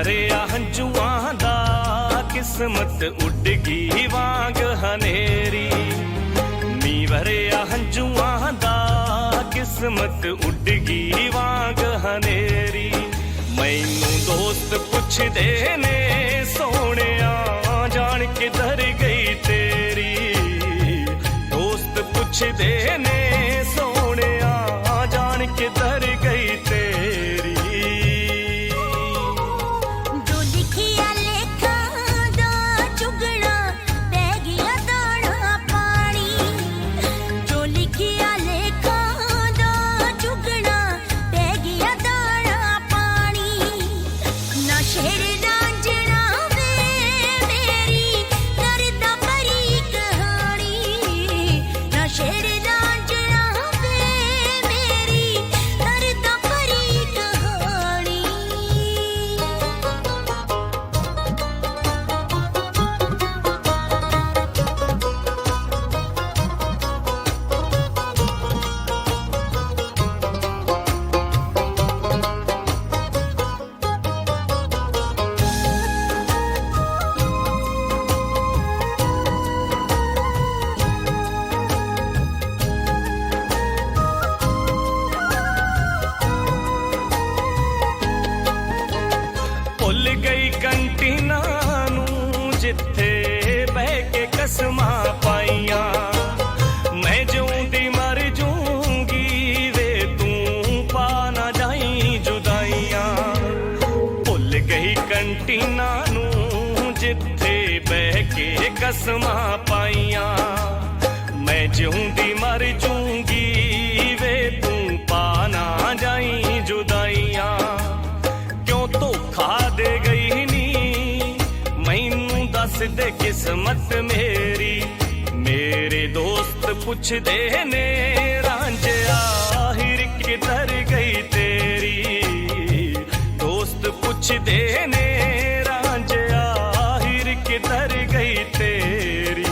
भरिया हंजुआं दा किस्मत उड गई वांग हनेरी। नी भरिया हंजुआं दा किस्मत उड गई वांग हनेरी। मैनू दोस्त पुछदे ने सोहणिया जान किधर गई तेरी। दोस्त पुछदे ने सोहणिया जान किधर गई तेरी। भुल गई कंटीना नू जिथे बह के कसमां पाइयां। मैं जिउंदी मर जूंगी वे तू पा ना जाई जुदाइयां। भुल गई कंटीना नू जिथे बह के कसमां पाइयां। मैं जिउंदी मर जूंगी वे तू पा ना जाई जुदाइयां। क्यों धोखा दे गई नी मैनू दस दे किस्मत मेरी। मेरे दोस्त पुछदे ने रांझिया आखिर किधर गई तेरी। दोस्त पुछदे ने रांझिया आखिर किधर गई तेरी।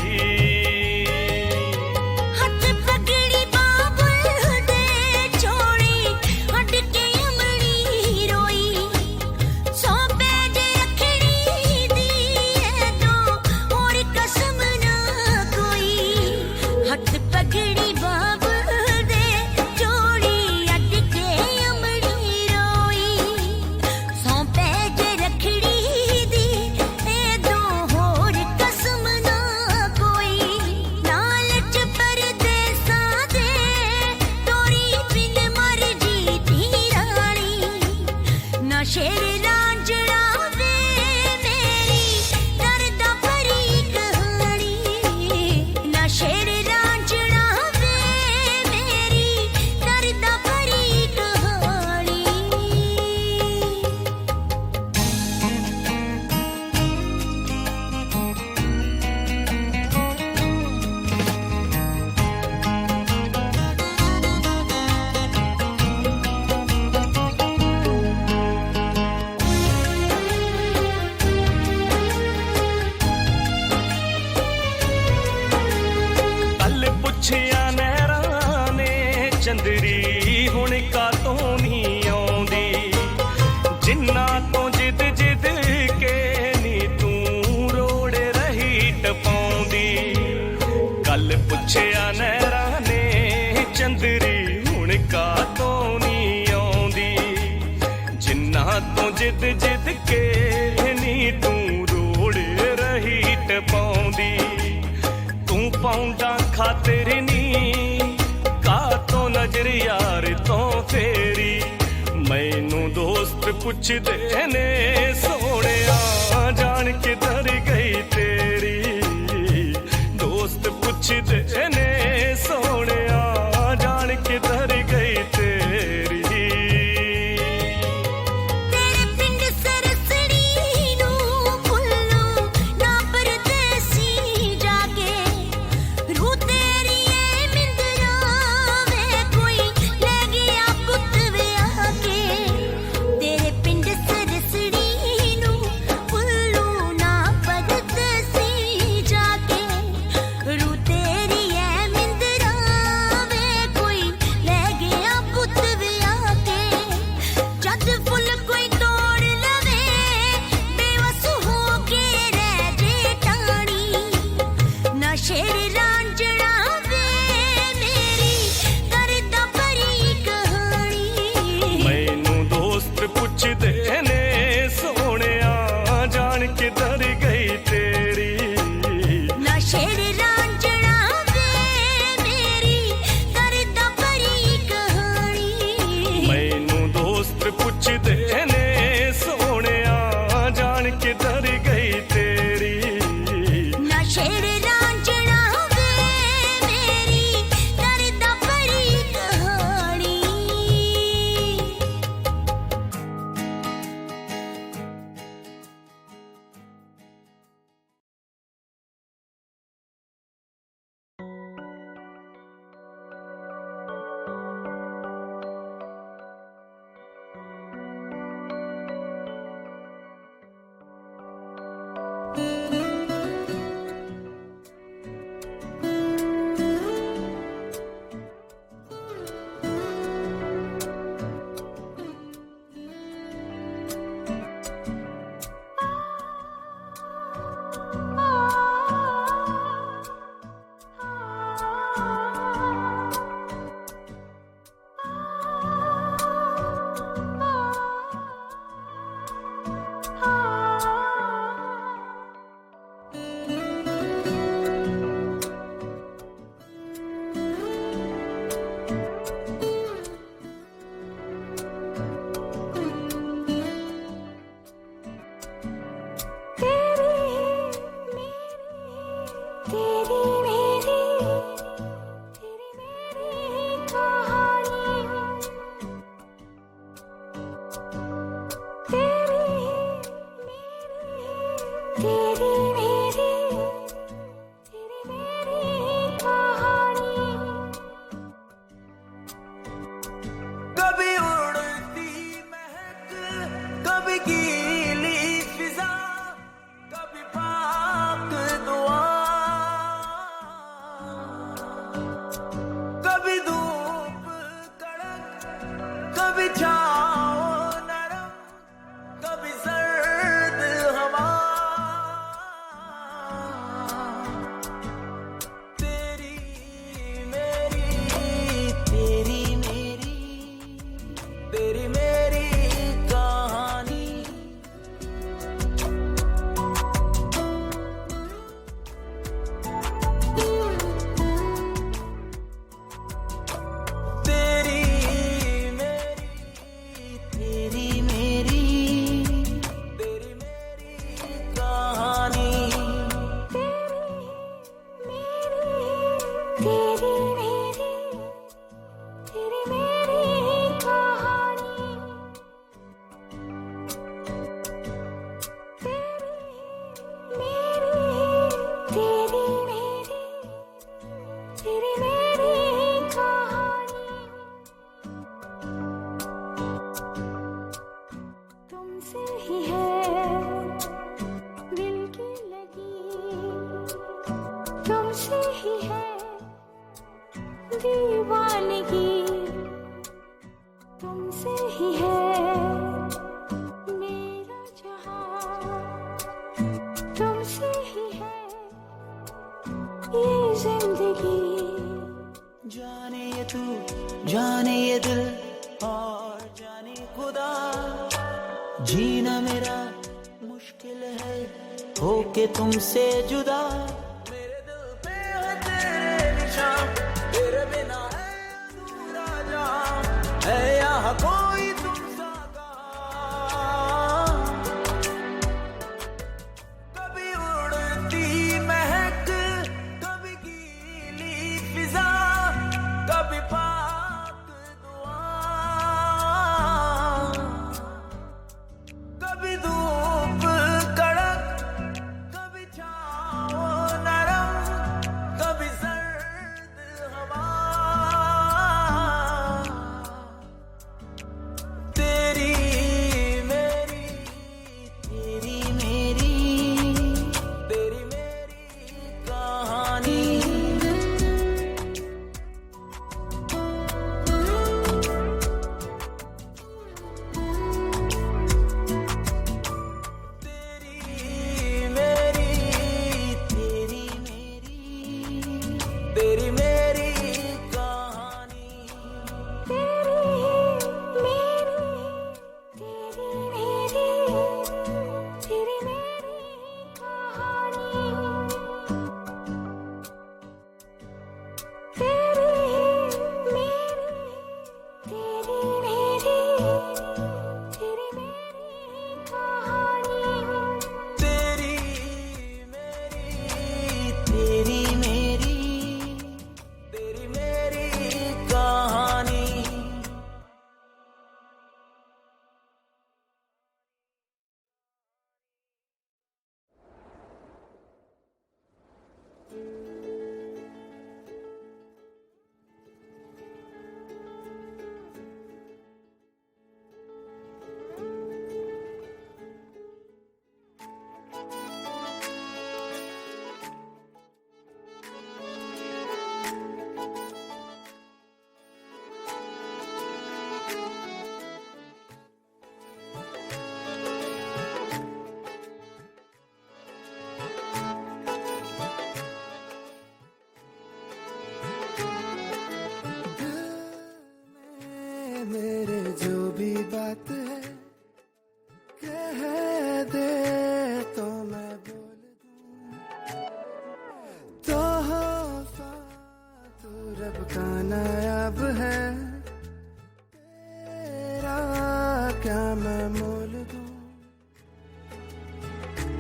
चंदरी हुण कातों नहीं आउंदी। जिन्ना तो जिद जिद के नी तू रोड़े रही टपाउंदी। कल पुछया नैरा ने चंदरी हुण कातों नहीं आउंदी। जिन्ना तो जिद जिद के नी तू रोड़े रही टपाउंदी। तू पाउंडा खातिर नी तो नजर यार तो फेरी। मैनू दोस्त पुछदे ने सोहणिया जान किधर गई तेरी। दोस्त पुछदे ने सोहणिया जान किधर गई तेरी। तेरे पिंड सरसड़ी किधर गई तेरी। ना छेड़ रांझणा वे मेरी करदा परी कहानी। मैनू दोस्त पुछदे ने सोहणिया जान किधर गई तेरी। ना छेड़ रांझणा वे मेरी करदा परी कहानी। कभी उड़ती महक, कभी गीली फिजा, कभी पाक दुआ, कभी धूप कड़क, कभी छाँव नरम, कभी सर्द हवा। तेरी मेरी, तेरी मेरी, तेरी मेरी कहानी। तेरी मेरी, तेरी मेरी, तेरी मेरी कहानी। तेरी मेरी, तेरी मेरी कहानी। तेरी मेरी, तेरी मेरी, तेरी मेरी कहानी। तुमसे ही है दिल की लगी, तुमसे ही है दीवानगी, तुमसे ही है मेरा जहां, तुमसे ही है ये जिंदगी। जाने ये तू, जाने ये दिल और जाने खुदा, जीना मेरा मुश्किल है होके तुमसे जुदा। मेरे दिल पे है तेरे निशान, तेरे बिना है अधूरा जहां, है यहाँ कोई तुमसा कहाँ। कभी उड़ती महक, कभी गीली फिजा, कभी पाक दुआ, कभी धूप कड़क, कभी छाँव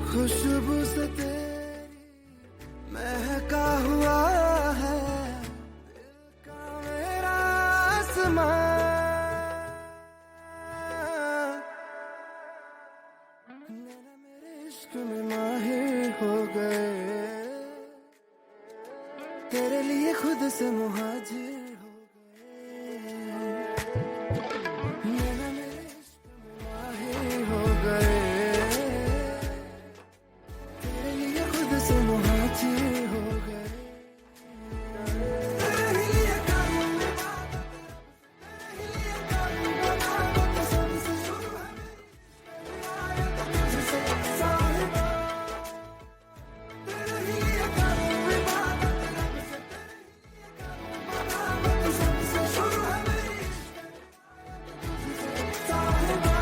खुशबू से तेरी महका हुआ है दिल का मेरा आसमां। नैना मेरे इश्क में माहिर हो गए, तेरे लिए खुद से मुहाजिर हो गए। नैना मेरे इश्क में माहिर हो गए, तेरे लिए खुद से मुहाजिर हो गए। तेरे लिए करूं मैं बात, तेरे लिए करूं बगावत, सबसे शुरू है मेरी तुझसे साहिबा। तेरे लिए करूं मैं बात, सबसे शुरू है मेरी तुझसे साहिबा।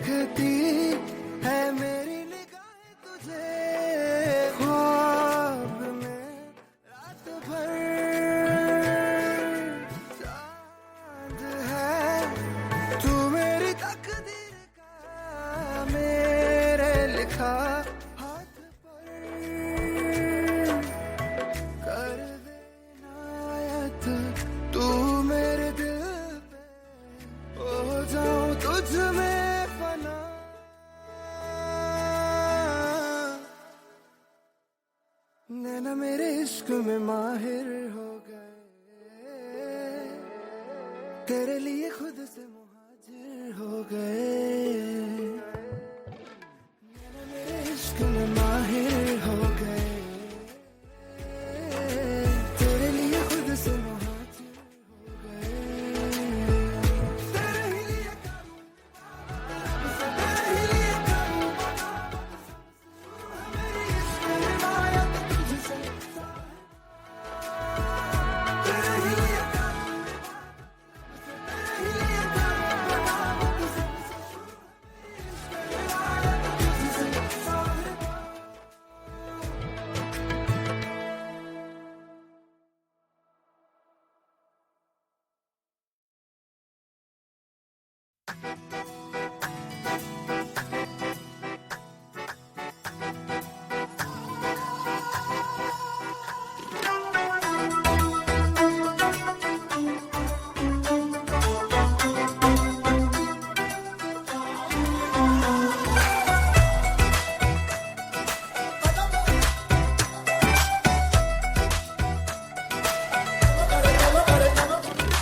देखती है मेरी निगाहें तुझे ख्वाब में रात भर। चांद है तू मेरी तकदीर का, मेरे लिखा हाथ पर। कर दे इनायत तू मेरे दिल पे, हो जाऊं तुझ में फना। नैना मेरे इश्क में माहिर हो गए, तेरे लिए खुद से मुहाजिर हो गए। नैना मेरे इश्क में माहिर हो गए, तेरे लिए खुद से मुहाजिर हो गए। तेरे ही लिए करूं तेरे ही लिए करूं मेरी इश्क रिवायत तुझसे। तेरे ही लिए करूं तेरे ही लिए करूं बगावत, सबसे शुरू है मेरी इश्क रिवायत तुझसे साहिबा।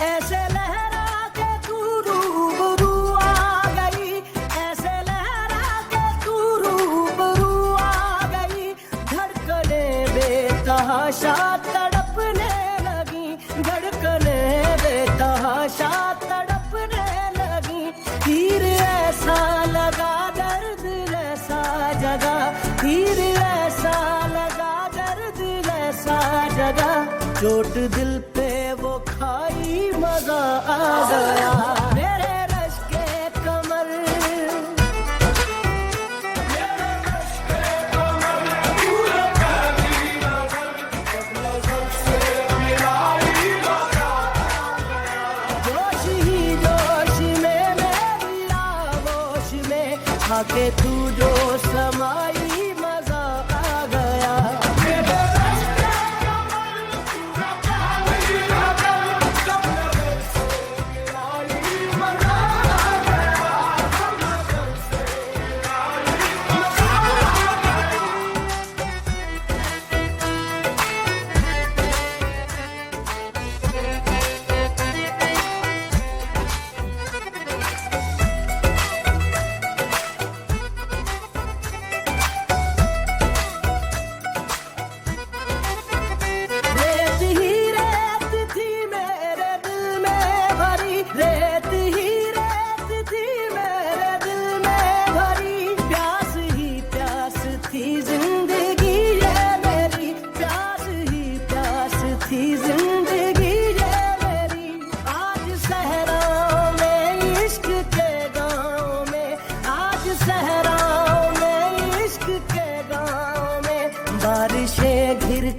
ऐसे लहरा के तू रूबरू आ गई, ऐसे लहरा के तू रूबरू आ गई। धड़कने बेतहाशा तड़पने लगी, धड़कने बेतहाशा तड़पने लगी। तीर ऐसा लगा दर्द ऐसा जगा, तीर ऐसा लगा दर्द ऐसा जगा। चोट दिल पे वो खाई मजा आ गया। मेरे रश के कमर, जोश ही जोश में मेरी आगोश में आके तू जो समाई मजा आ गया।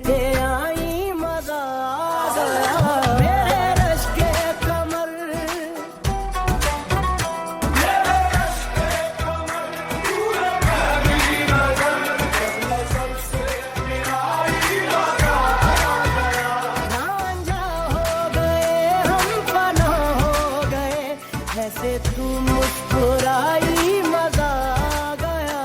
के आई मजा आ गया मेरे रश के कमर रांझा हो गए हम फना हो गए ऐसे तू मुस्कुराई मजा आ गया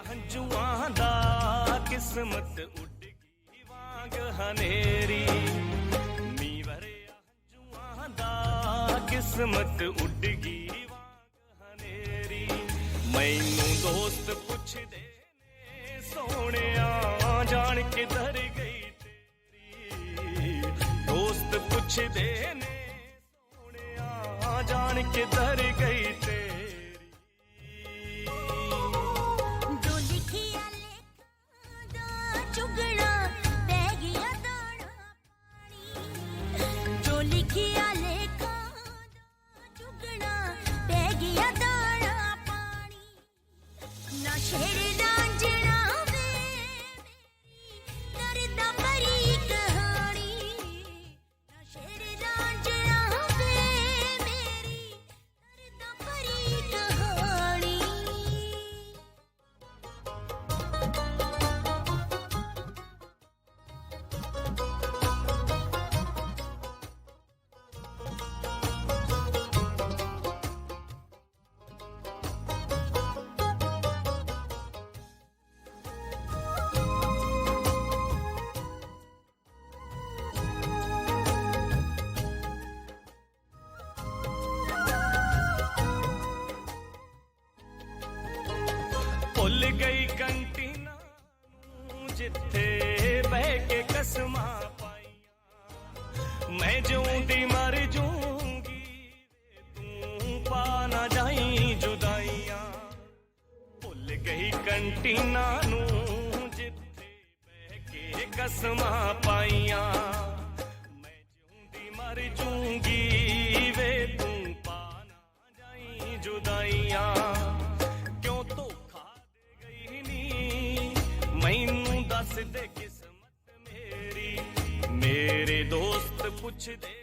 ਹੰਝੂਆਂ ਦਾ ਕਿਸਮਤ ਉੱਡ ਗਈ ਵਾਂਗ ਹਨੇਰੀ ਮੀਂਹ ਵਰਿਆ ਹੰਝੂਆਂ ਦਾ ਕਿਸਮਤ ਉੱਡ ਗਈ ਵਾਂਗ ਹਨੇਰੀ ਮੈਨੂੰ ਦੋਸਤ ਪੁੱਛਦੇ ਨੇ ਸੋਹਣਿਆ ਜਾਣ ਕਿਧਰ ਗਈ ਤੇਰੀ ਦੋਸਤ ਪੁੱਛਦੇ ਨੇ ਸੋਹਣਿਆ ਜਾਣ ਕਿਧਰ ਗਈ ਤੇਰੀ ਭੁੱਲ ਗਈ ਕੰਟੀਨਾਂ ਨੂੰ ਜਿੱਥੇ ਬਹਿ ਕੇ ਕਸਮਾਂ ਪਾਈਆਂ ਮੈਂ ਜਿਉਂਦੀ ਮਰ ਜੂੰਗੀ ਤੂੰ ਪਾ ਨਾ ਜਾਈਂ ਜੁਦਾਈਆਂ ਭੁੱਲ ਗਈ ਕੰਟੀਨਾਂ ਨੂੰ ਜਿੱਥੇ ਬਹਿ ਕੇ ਕਸਮਾਂ ਪਾਈਆਂ ਮੈਂ ਜਿਉਂਦੀ ਮਰ ਜੂੰਗੀ ਵੇ ਤੂੰ ਪਾ ਨਾ ਜਾਈਂ ਜੁਦਾਈਆਂ ਮੈਨੂੰ ਦੱਸ ਦੇ ਕਿਸਮਤ ਮੇਰੀ ਮੇਰੇ ਦੋਸਤ ਪੁੱਛਦੇ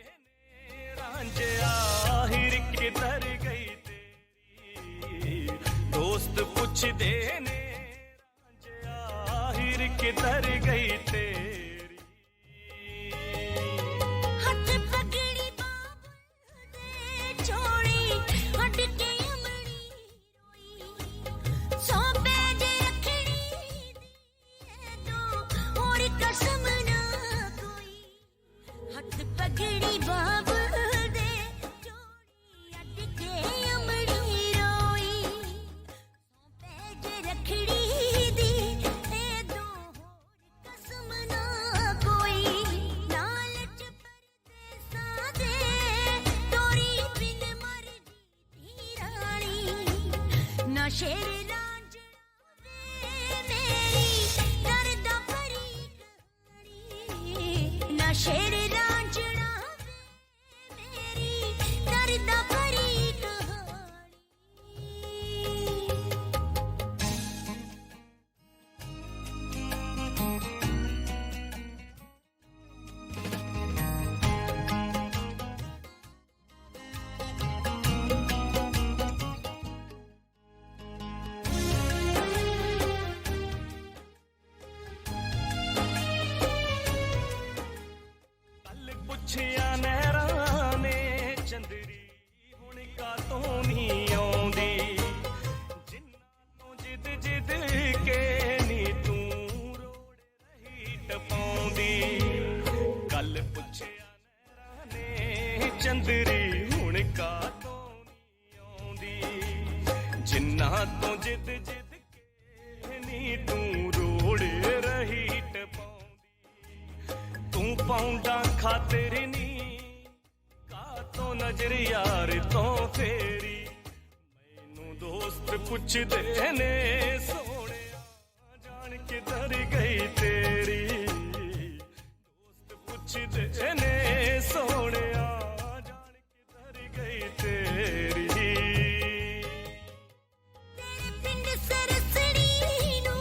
ਨੇ ਰਾਂਝਿਆ ਆਖਿਰ ਕਿਧਰ ਗਈ ਤੇਰੀ ਦੋਸਤ ਪੁੱਛਦੇ ਨੇ ਰਾਂਝਿਆ ਆਖਿਰ ਕਿਧਰ ਗਈ ਤੇਰੀ ਹੱਥ ਪਕੜੀ ਬਾਬਲ ਦੇ ਛੋੜੀ ਹੱਟ ਕੇ ਅਮੜੀ ਰੋਈ ਸੋਪੇ कसम ना कोई हथ पगड़ी बाबल दे चोड़ी अट के अमड़ी रोई सौंपे रखड़ी दी ए दो कसम ना कोई लालच परदेसा दे तोरी बिन मर जी रानी ना शेर शेर रांझना मेरी दर्द भरी कहानी तो जिद जिद के नी तू रोड़े रही टपाउंदी तू पाउंडा खातिर नी का तो नजर यार तो फेरी मैनू दोस्त पुछदे ने सोने जान किधर गई तेरी दोस्त पुछदे ने सोने जान किधर गई तेरी तेरे पिंड सरसड़ी नू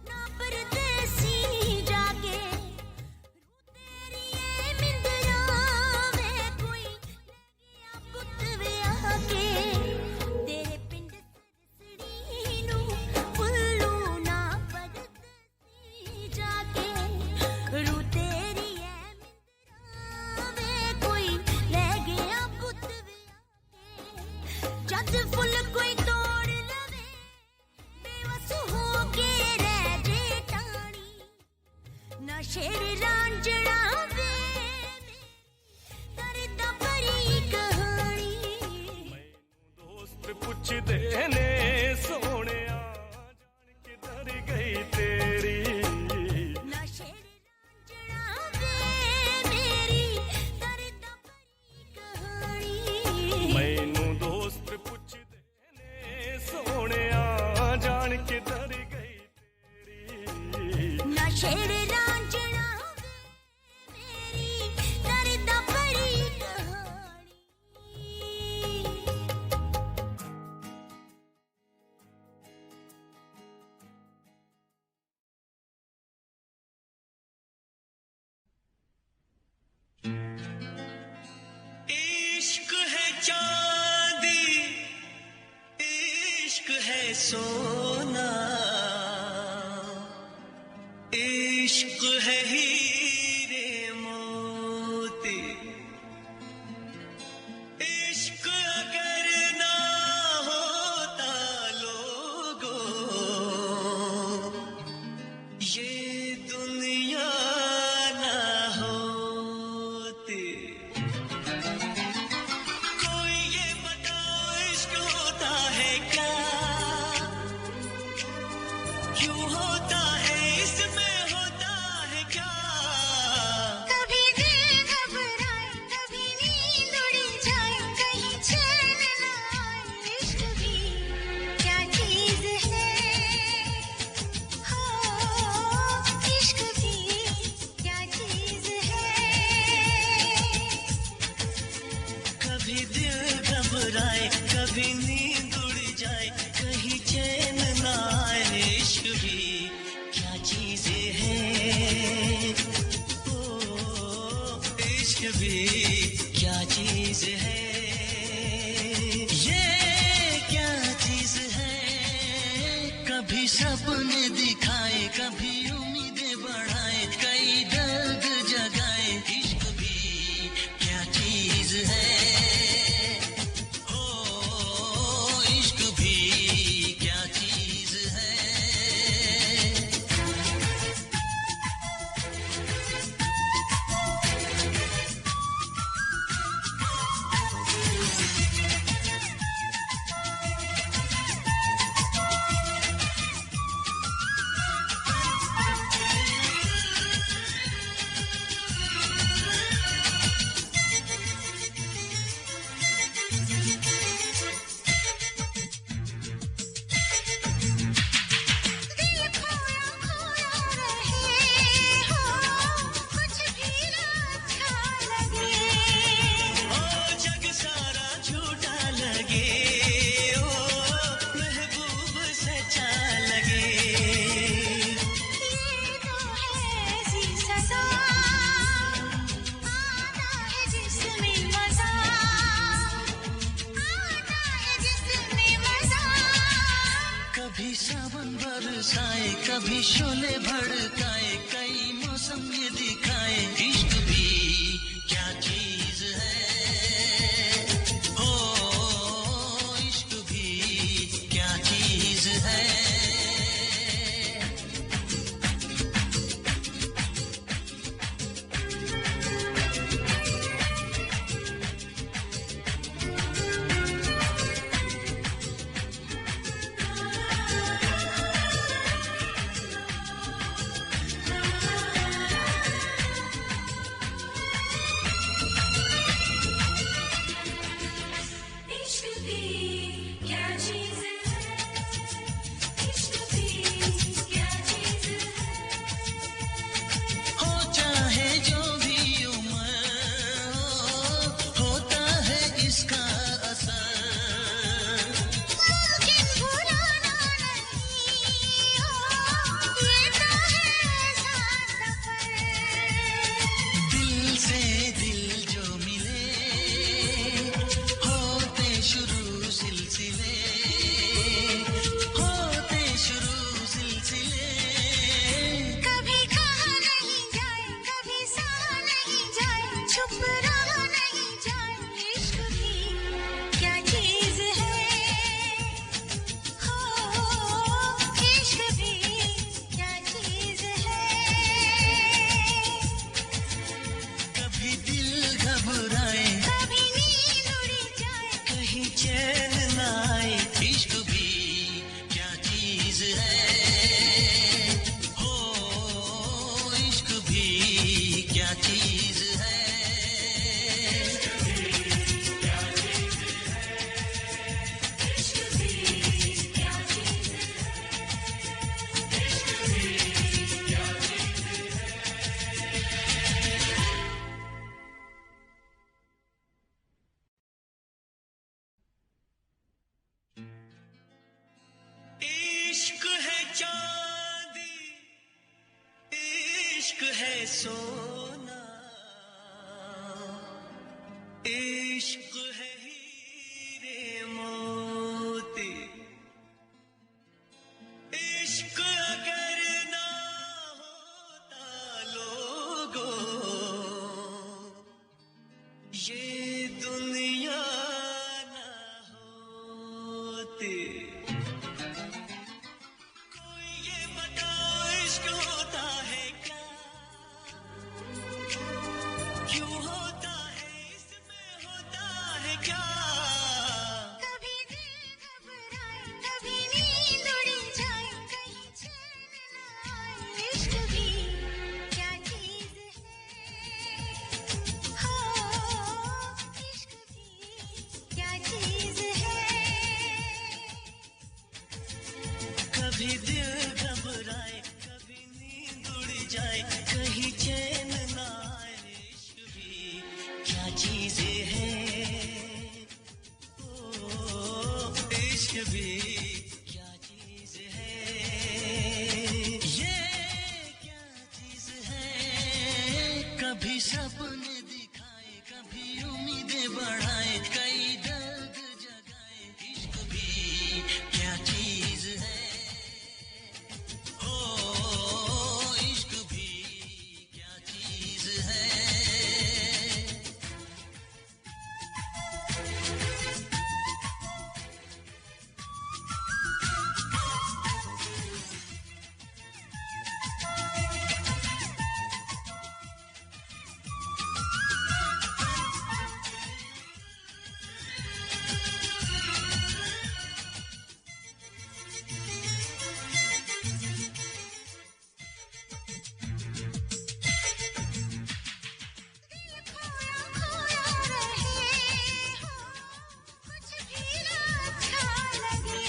ना परदेसी जागे तेरी ए मिंदरा वे कोई लगिया पुत वे आके तेरे पिंड सरसड़ी नू पुल्लू ना परदेसी जागे रू तेरी ए मिंदरा वे कोई लगिया पुत वे आके जद फुल कोई तोड़ लवे बेवस हो के रह जे टाणी ना शेर रांझड़ा वे करदा बड़ी कहानी दोस्त पुछदे ने सोने जान किधर गई तेरी ना शेर रांझड़ा वे मेरी करदा बड़ी कहानी मैनू दोस्त पुछदे ने सोने जान किधर गई तेरी ना शेर रांझड़ा मेरी करदा बड़ी कहानी इश्क है चांदी इश्क है सोना इश्क है हीरे मोती इश्क अगर ना होता लोगों ये दुनिया ना होती कोई ये बताओ इश्क होता है क्या क्यों होता है इसमें होता है क्या कभी दिल घबराए कभी नींद उड़ जाए कहीं चैन न आए इश्क भी क्या चीज है हो इश्क भी क्या चीज है कभी दिल घबराए कभी नींद उड़ जाए कहीं चैन ना आए इश्क भी क्या चीज है ओ इश्क भी क्या चीज है ये क्या चीज है कभी सपने दिखाए कभी उम्मीदें बढ़ाए कई दर्द जगाए इश्क भी क्या चीज है ओ इश्क भी क्या चीज है दिल खोया खोया रहे हो कुछ भी ना अच्छा लगे ओ जग सारा झूठा लगे ओ महबूब सच्चा लगे ये तो है ऐसी सजा आता है जिसमें मजा आता है जिसमें मजा कभी सावन बरसाए कभी शोले भड़काए कई मौसम ये दिखाए इश्क भी क्या चीज है ओ इश्क भी क्या चीज है है सोना, इश्क है हीरे मोती, इश्क अगर ना होता लोगों, ये दुनिया ना होती। कोई ये बताओ इश्क होता है क्या, क्यों होता है, इसमें होता है क्या। कभी दिल घबराए, कभी नींद उड़ जाए, कहीं चैन न आए, इश्क भी क्या चीज है, हो इश्क भी क्या चीज है। कभी दिल घबराए, कभी नींद उड़ जाए, कहीं चैन ना आए, इश्क भी क्या चीजें हैं, ओ इश्क भी क्या चीज है, ये क्या चीज है। कभी सपने दिखाए, कभी उम्मीदें बढ़ाए, कई दर्द जगाए, इश्क भी क्या चीज है, हो इश्क भी क्या चीज है। खोया खोया रहे हो, कुछ भी ना अच्छा लगे,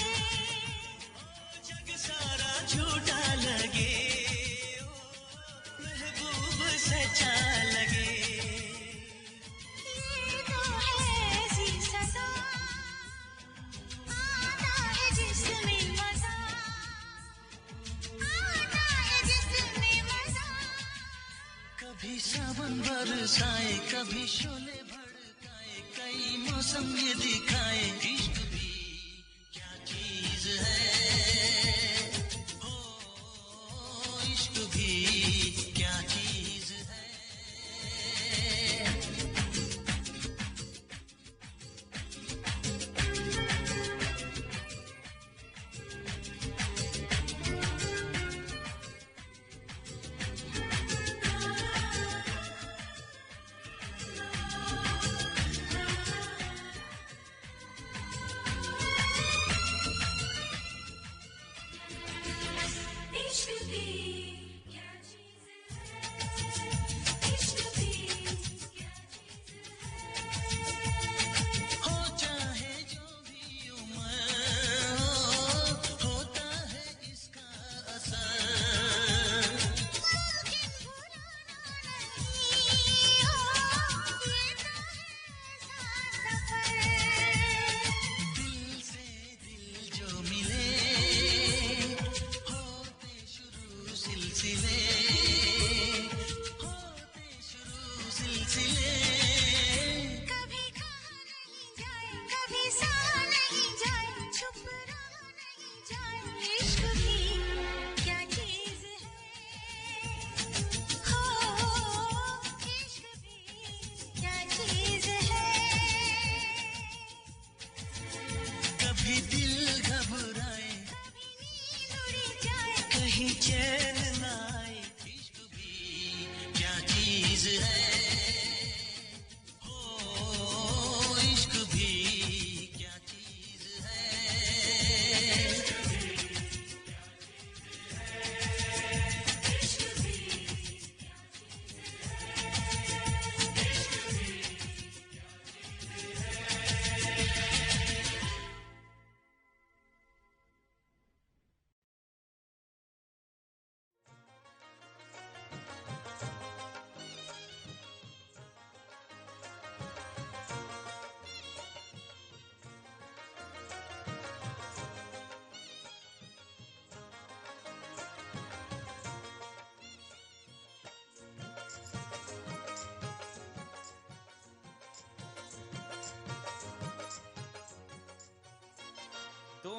जग सारा झूठा लगे, ओ महबूब सच्चा लगे, ये तो है ऐसी सजा, आता है जिसमें मजा, आता है जिसमें मजा। कभी सावन बरसाए, कभी शोले भड़काए, कई मौसम ये दिखाए, इश्क भी क्या चीज है, हो इश्क भी क्या चीज है।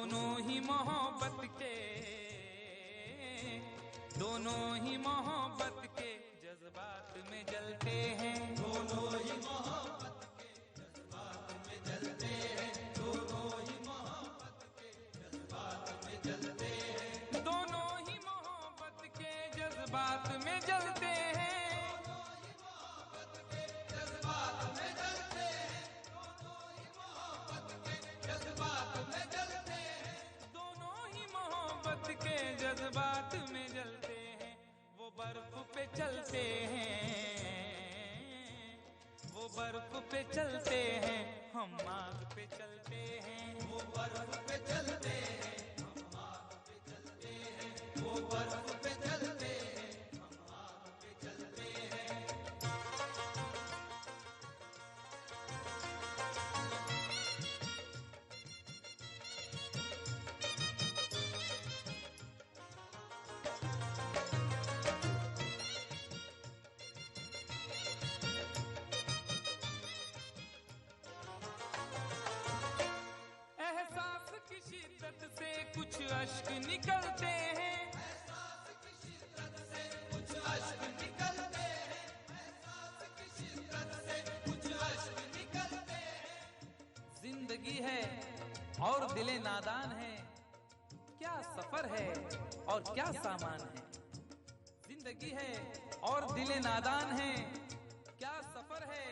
दोनों ही मोहब्बत के जज्बात में जलते हैं। दोनों ही मोहब्बत के जज्बात में जलते हैं। दोनों ही मोहब्बत के जज्बात में जलते हैं। दोनों ही मोहब्बत के जज्बात में जलते हैं। जज्बात में जलते हैं। वो बर्फ पे चलते हैं। वो बर्फ पे चलते हैं, हम आग पे चलते हैं। वो बर्फ पे चलते हैं, हम आग पे चलते हैं। वो बर्फ पे चलते हैं, हम आग पे चलते हैं। शिद्दत से कुछ अश्क निकलते हैं। एहसास की शिद्दत से कुछ अश्क निकलते हैं। एहसास की शिद्दत से कुछ अश्क निकलते हैं। जिंदगी है और दिले नादान है, क्या सफर है और क्या सामान है। जिंदगी है और दिले नादान है, क्या सफर है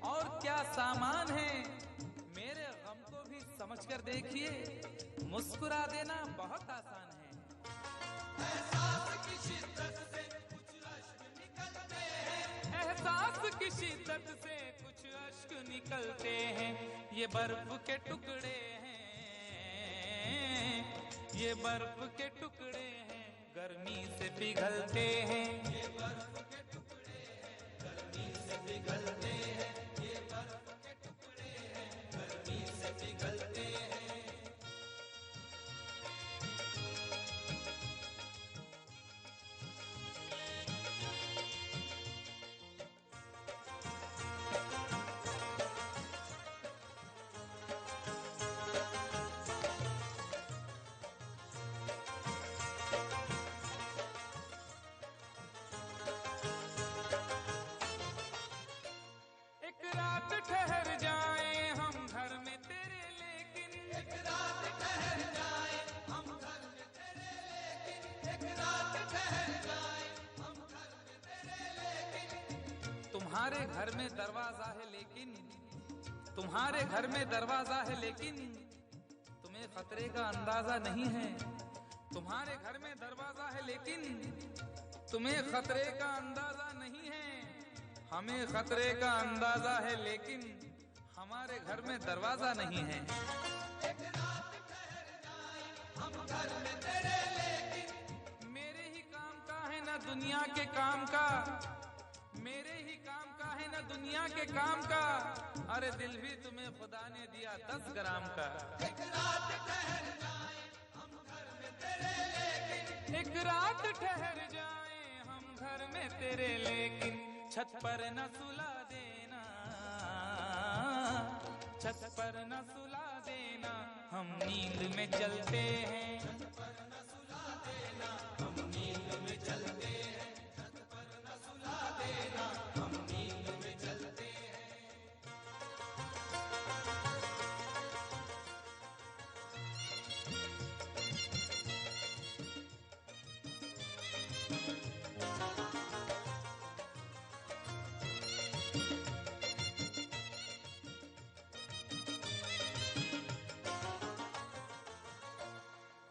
और क्या सामान है। मेरे गम को भी समझकर देखिए, मुस्कुरा देना बहुत आसान है। एहसास की शिद्दत से कुछ अश्क निकलते हैं। एहसास की शिद्दत से कुछ अश्क निकलते हैं। ये बर्फ के टुकड़े हैं। ये बर्फ के टुकड़े हैं, गर्मी से पिघलते हैं। ये बर्फ के टुकड़े हैं, गर्मी से पिघलते हैं। ये बर्फ के टुकड़े हैं, गर्मी से पिघलते हैं। ठहर जाए हम घर में तेरे, लेकिन एक रात ठहर जाए हम घर में तेरे, लेकिन एक रात ठहर जाए हम घर में तेरे, लेकिन तुम्हारे घर में दरवाजा है, लेकिन तुम्हारे घर में दरवाजा है, लेकिन तुम्हें खतरे का अंदाजा नहीं है। तुम्हारे घर में दरवाजा है, लेकिन तुम्हें खतरे का अंदाजा नहीं है। हमें खतरे का अंदाजा है, लेकिन हमारे घर में दरवाजा नहीं है। एक रात ठहर जाए हम घर में तेरे, लेकिन मेरे ही काम का है ना दुनिया के काम का। मेरे ही काम का है ना दुनिया के काम का। अरे दिल भी तुम्हें खुदा ने दिया 10 ग्राम का। एक रात ठहर जाए हम घर में तेरे, लेकिन एक रात ठहर जाए हम घर में तेरे, लेकिन छत पर न सुला देना, छत पर न सुला देना, हम नींद में चलते हैं। छत पर न सुला देना, हम नींद में चलते हैं। छत पर न सुला देना, हम नींद में चलते हैं।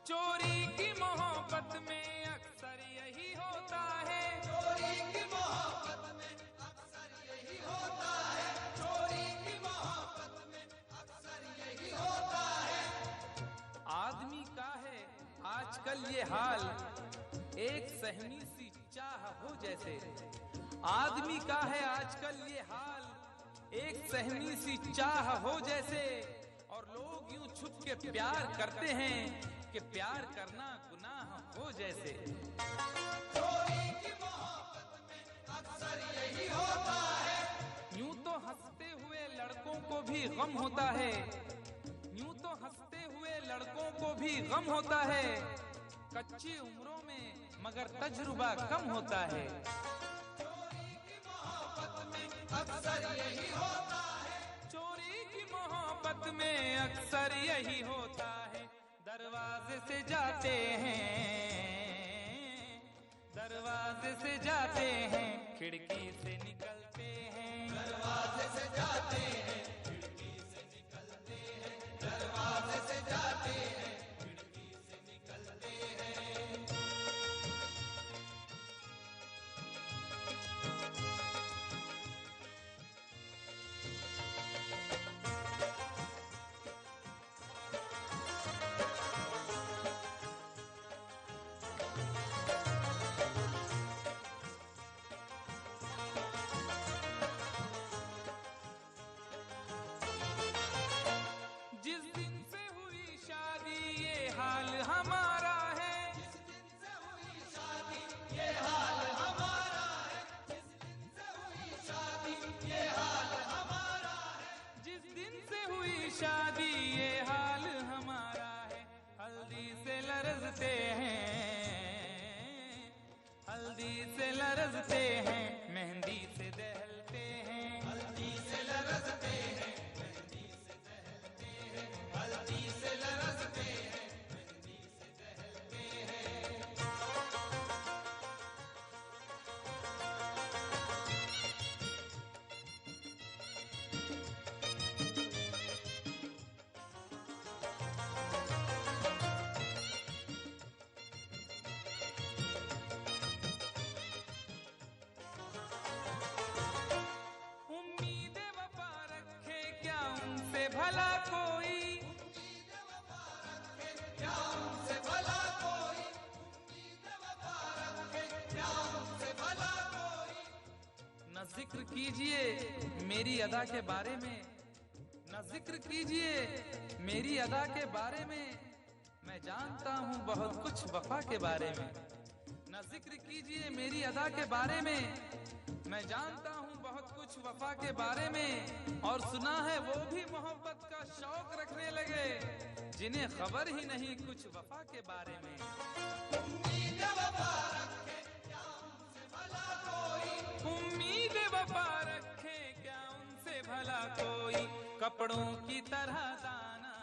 चोरी की मोहब्बत में अक्सर यही होता है। चोरी की मोहब्बत में अक्सर यही होता है। चोरी की मोहब्बत में अक्सर यही होता है। आदमी का है आजकल ये हाल, एक सहमी सी चाह हो जैसे। आदमी का है आजकल ये हाल, एक सहमी सी चाह हो जैसे। और लोग यूं छुप के प्यार करते हैं कि प्यार करना गुनाह हो जैसे। चोरी की मोहब्बत में अक्सर यही होता है। यूं तो हंसते हुए लड़कों को भी गम होता है। यूं तो हंसते हुए लड़कों को भी गम होता है, कच्ची उम्रों में मगर तजुर्बा कम होता है। चोरी की मोहब्बत में अक्सर यही होता है। दरवाजे से जाते हैं, दरवाजे से जाते हैं, खिड़की से निकलते हैं। दरवाजे से जाते हैं, खिड़की से निकलते हैं। दरवाजे से जाते हैं, खिड़की से निकलते हैं। जिस दिन से हुई शादी ये हाल हमारा है। जिस दिन से हुई शादी ये हाल हमारा है। जिस दिन से हुई शादी ये हाल हमारा है। जिस दिन से हुई शादी ये हाल हमारा है। हल्दी से लरजते हैं, हल्दी से लरजते हैं, मेहंदी से दहलते हैं। हल्दी से लरजते हैं, मेहंदी से दहलते हैं। हल्दी से लरजते हैं, मेहंदी से दहलते हैं। उम्मीद वफा रखे क्या उनसे भला कोई। क्या उनसे भला कोई। क्या उनसे भला कोई। न जिक्र कीजिए मेरी अदा के बारे में, न जिक्र कीजिए मेरी अदा के बारे में। मैं जानता हूँ बहुत कुछ वफा के बारे में। न जिक्र कीजिए मेरी अदा के बारे में, मैं जानता हूँ बहुत कुछ वफा के बारे में। और सुना है वो भी मोहब्बत का शौक रखने लगे, जिन्हें खबर ही नहीं कुछ वफा के बारे में। उम्मीद वफा रखे क्या उनसे भला कोई। उम्मीद वफा रखे क्या उनसे भला कोई। कपड़ों की तरह दाना,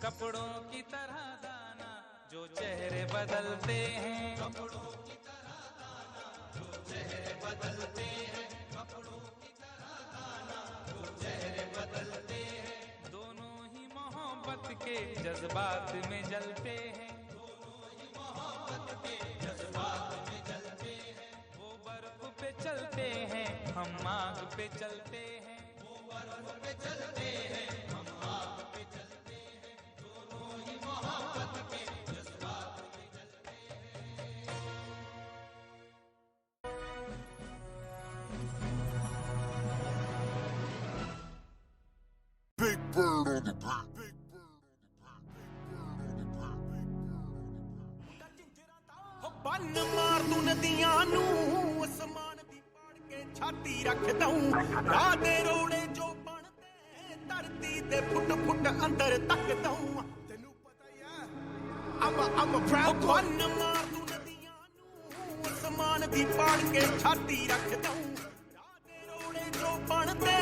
कपड़ों की तरह दाना, जो चेहरे बदलते हैं। कपड़ों की तरह दाना, जो चेहरे बदलते हैं। कपड़ों की तरह दाना, जो चेहरे बदलते हैं। दोनों ही मोहब्बत के जज्बात में जलते हैं। दोनों ही मोहब्बत के जज्बात में जलते हैं। वो बर्फ पे चलते हैं, हम आग पे चलते हैं। वो बर्फ पे चलते हैं, हम आग पे चलते हैं। दोनों ही मोहब्बत के जज्बात में जलते हैं। Big Bird on the beat. Big Bird on the beat. Big Bird on the beat. ਹੋ ਬੰਨ ਮਾਰ ਤੂੰ ਨਦੀਆਂ ਨੂੰ ਅਸਮਾਨ ਦੀ ਪਾੜ ਕੇ ਛਾਤੀ ਰੱਖ ਦਊਂ। ਰਾਹ ਦੇ ਰੋੜੇ ਜੋ ਬਣਦੇ ਧਰਤੀ ਤੇ ਫੁੱਟ ਫੁੱਟ ਅੰਦਰ ਤੱਕ ਦਊਂ। ਤੈਨੂੰ ਪਤਾ ਹੀ ਆ I'm a proud boy। ਬੰਨ ਮਾਰ ਤੂੰ ਨਦੀਆਂ ਨੂੰ ਅਸਮਾਨ ਦੀ ਪਾੜ ਕੇ ਛਾਤੀ ਰੱਖ ਦਊਂ। ਰਾਹ ਦੇ ਰੋੜੇ ਜੋ ਬਣਦੇ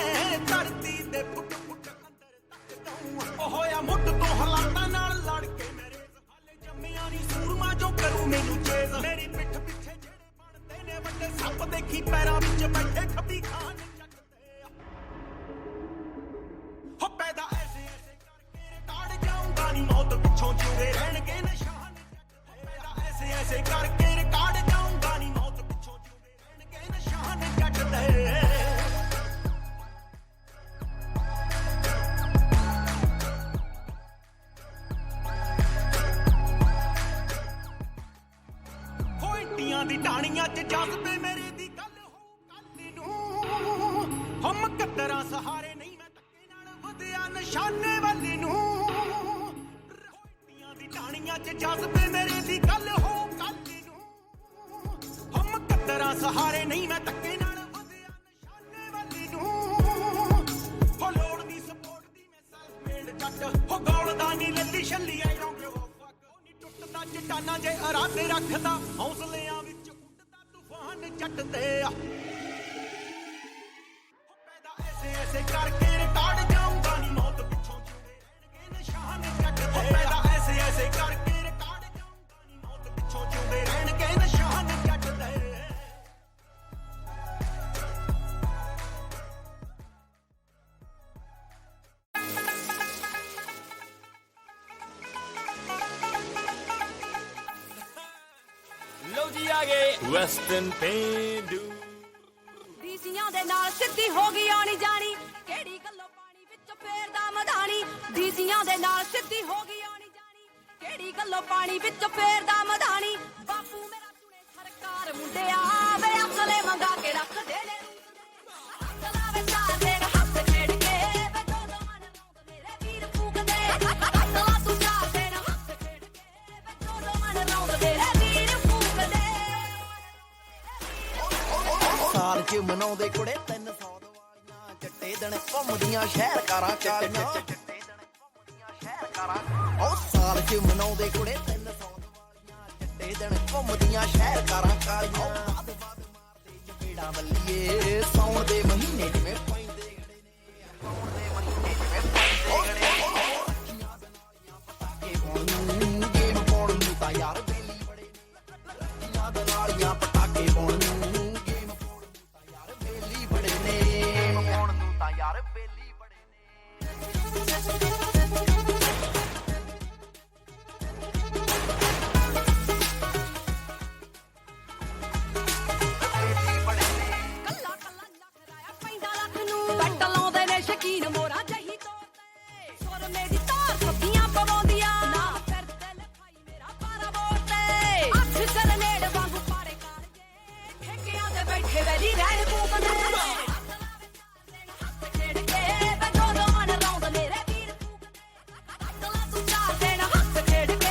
ਧਰਤੀ ਤੇ ਫੁੱਟ ਫੁੱਟ ਅੰਦਰ ਤੱਕ ਦਊਂ। ਉਹ ਹੋਇਆ ਮੁੱਢ ਤੋਂ ਹਾਲਾਤਾਂ ਨਾਲ ਲੜ ਕੇ ਮੇਰੇ ਹਾਲੇ ਜੰਮਿਆ ਨੀ ਸੂਰਮਾ ਜੋ ਕਰੂ ਮੈਨੂੰ ਚੇਜ਼। ਮੇਰੀ ਪਿੱਠ ਪਿੱਛੇ ਜਿਹੜੇ ਬਣਦੇ ਨੇ ਵੱਡੇ ਸੱਪ ਦੇਖੀ ਪੈਰਾਂ ਵਿੱਚ ਬੈਠੇ ਖੱਬੀ ਖਾਨ ਚੱਕਦੇ ਆ। ਹੋ ਪੈਦਾ ਐਸੇ ਐਸੇ ਕਰਕੇ ਰਿਕਾਰਡ ਜਾਊਂਗਾ ਨੀ ਮੌਤ ਪਿੱਛੋਂ ਜਿਉਂਦੇ ਰਹਿਣਗੇ ਨਿਸ਼ਾਨ। ਹੋ ਪੈਦਾ ਐਸੇ ਐਸੇ ਕਰਕੇ ਰਿਕਾਰਡ ਜਾਊਂਗਾ ਨੀ ਮੌਤ ਪਿੱਛੋਂ ਜਿਉਂਦੇ ਰਹਿਣਗੇ ਨਿਸ਼ਾਨ ਜੱਟਦੇ। ਦੀ ਢਾਣੀਆਂ 'ਚ ਜਜ਼ਬੇ ਮੇਰੇ ਦੀ ਗੱਲ ਹੋ ਕੱਲ ਨੂੰ। ਹਮ ਕੱਦਰਾਂ ਸਹਾਰੇ ਨਹੀਂ ਮੈਂ ਧੱਕੇ ਨਾਲ ਵਧਿਆ ਨਿਸ਼ਾਨੇ ਵੱਲ ਨੂੰ। ਰੋਟੀਆਂ ਦੀ ਢਾਣੀਆਂ 'ਚ ਜਜ਼ਬੇ ਮੇਰੇ ਦੀ ਗੱਲ ਹੋ ਕੱਲ ਨੂੰ। ਹਮ ਕੱਦਰਾਂ ਸਹਾਰੇ ਨਹੀਂ ਮੈਂ ਧੱਕੇ ਨਾਲ ਵਧਿਆ ਨਿਸ਼ਾਨੇ ਵੱਲ ਨੂੰ। ਹੋ ਲੋੜ ਦੀ ਸਪੋਰਟ ਦੀ ਮੈਂ ਸੈਲਫ ਮੇਡ ਜੱਟ ਹੋ ਨਿਸ਼ਾਨਾ ਜੇ ਇਰਾਦੇ ਰੱਖਦਾ ਹੌਸਲਿਆਂ ਵਿੱਚ ਉੱਡਦਾ ਤੂਫਾਨ ਜੱਟ ਤੇ ਆ ਪੈਦਾ ਐਸੇ ਐਸੇ ਕਰਕੇ ਰਿਕਾਰਡ ਜਾਊਂਗਾ ਨੀ ਮੌਤ ਪਿੱਛੋਂ ਜੁੜੇ ਰਹਿਣਗੇ ਨਿਸ਼ਾਨ ਜੱਟ ਤੇ ਪੈਦਾ ਐਸੇ ਐਸੇ ਕਰਕੇ ਰਿਕਾਰਡ ਜਾਊਂਗਾ ਨੀ ਮੌਤ ਪਿੱਛੋਂ ਜੁੜੇ ਰਹਿਣਗੇ ਨਿਸ਼ਾਨ ਜੱਟ ਤੇ ਲਓ ਜੀ ਆ ਗਏ ਵੈਸਟਰਨ ਪੇਂਡੂ ਡੀਸੀਆਂ ਦੇ ਨਾਲ ਸਿੱਧੀ ਹੋ ਗਈ ਆਣੀ ਜਾਣੀ ਕਿਹੜੀ ਗੱਲੋਂ ਪਾਣੀ ਵਿੱਚ ਫੇਰਦਾ ਮਧਾਣੀ ਡੀਸੀਆਂ ਦੇ ਨਾਲ ਸਿੱਧੀ ਹੋ ਗਈ ਆਣੀ ਜਾਣੀ ਕਿਹੜੀ ਗੱਲੋਂ ਪਾਣੀ ਵਿੱਚ ਫੇਰਦਾ ਮਧਾਣੀ ਬਾਪੂ ਮੇਰਾ ਸੁਣੇ ਸਰਕਾਰ ਮੁੰਡਿਆ ਵੇ ਅਸਲੇ ਮੰਗਾ ਕੇ ਰੱਖਦੇ ਨੇ ਅਸਲਾ ਚਾਰ ਦੇ ਹੱਥ ਖੇਡ ਕੇ ਵੇ ਦੋ ਮਨ ਰੌਂਦ ਮੇਰੇ ਵੀਰ ਫੂਕਦੇ ਅਸਲਾ ਤੂੰ ਚਾਰ ਦੇ ਹੱਥ ਖੇਡ ਕੇ ਵੇ ਦੋ ਮਨ ਰੌਂਦ ਮੇਰੇ ਵੀਰ ਫੂਕਦੇ ਸਾਲ ਚ ਮਨਾਉਂਦੇ ਕੁੜੇ 300 ਦੀਵਾਲੀਆਂ ਚੱਟੇ ਦਿਨ ਘੁੰਮਦੀਆਂ ਸ਼ਹਿਰ ਕਾਰਾਂ ਕਾਲੀਆਂ ਚੱਟੇ ਦਿਨ ਘੁੰਮਦੀਆਂ ਸ਼ਹਿਰ ਕਾਰਾਂ ਉਹ ਸਾਲ ਚ ਮਨਾਉਂਦੇ ਕੁੜੇ 300 ਦੀਵਾਲੀਆਂ ਚੱਟੇ ਦਿਨ ਘੁੰਮਦੀਆਂ ਸ਼ਹਿਰ ਕਾਰਾਂ ਕਾਲੀਆਂ ਬਾਦ ਮਾਰਦੇ ਜਪੇੜਾਂ ਬੱਲੀਏ ਸੌਣ ਦੇ ਮਹੀਨੇ ਜਿਵੇਂ ਪੈਂਦੇ ਗੜੇ ਨੇ ਸੌਣ ਦੇ ਮਹੀਨੇ ਜਿਵੇਂ ਪੈਂਦੇ ਗੜੇ ਰੱਖੀਆਂ ਦਨਾਲੀਆਂ ਪਟਾਕੇ ਪਾਉਣ ਨੂੰ ਗੇਮ ਪਾਉਣ ਨੂੰ ਤਾਂ ਯਾਰ ਬੇਲੀ ਬੜੇ ਨੇ ਰੱਖੀਆਂ ਦਨਾਲੀਆਂ ਪਟਾਕੇ ਪਾਉਣ ਨੂੰ ਪਾਉਣ ਨੂੰ ਤਾਂ ਯਾਰ ਬੇਲੀ ਬੜੇ ਨੇ ਕੱਲਾ ਕੱਲਾ ਲੱਖ ਰਾਇਆ ਪੈਂਦਾ ਲੱਖ ਨੂੰ ਬੱਟ ਲਾਉਂਦੇ ਨੇ ਸ਼ਕੀਨ ਮੋਰਾ ਜਹੀ ਤੋਰ ਤੇ ਸੁਰ ਮੇਰੀ ਤਾਰ ਸੱਤੀਆਂ ਪਵਾਉਂਦੀਆਂ ਨਾ ਫਿਰਦੇ ਲਿਖਾਈ ਮੇਰਾ ਪਾਰਾ ਬੋਲ ਤੇ ਅੱਖ ਕਰਨੇੜ ਵਾਂਗੂ ਪਾਰੇ ਕਾਰਜੇ ਠੇਕਿਆਂ ਤੇ ਬੈਠੇ ਵੈਲੀ ਰਹਿਣ ਕੂਕਦੇ ਹੱਥ ਖੇਡ ਕੇ ਵੇ ਦੋ ਮਨ ਰੌਂਦ ਮੇਰੇ ਵੀਰ ਫੂਕਦੇ ਅਸਲਾ ਤੂੰ ਚਾਰ ਦੇਣ ਹੱਥ ਖੇਡ ਕੇ ਵੇ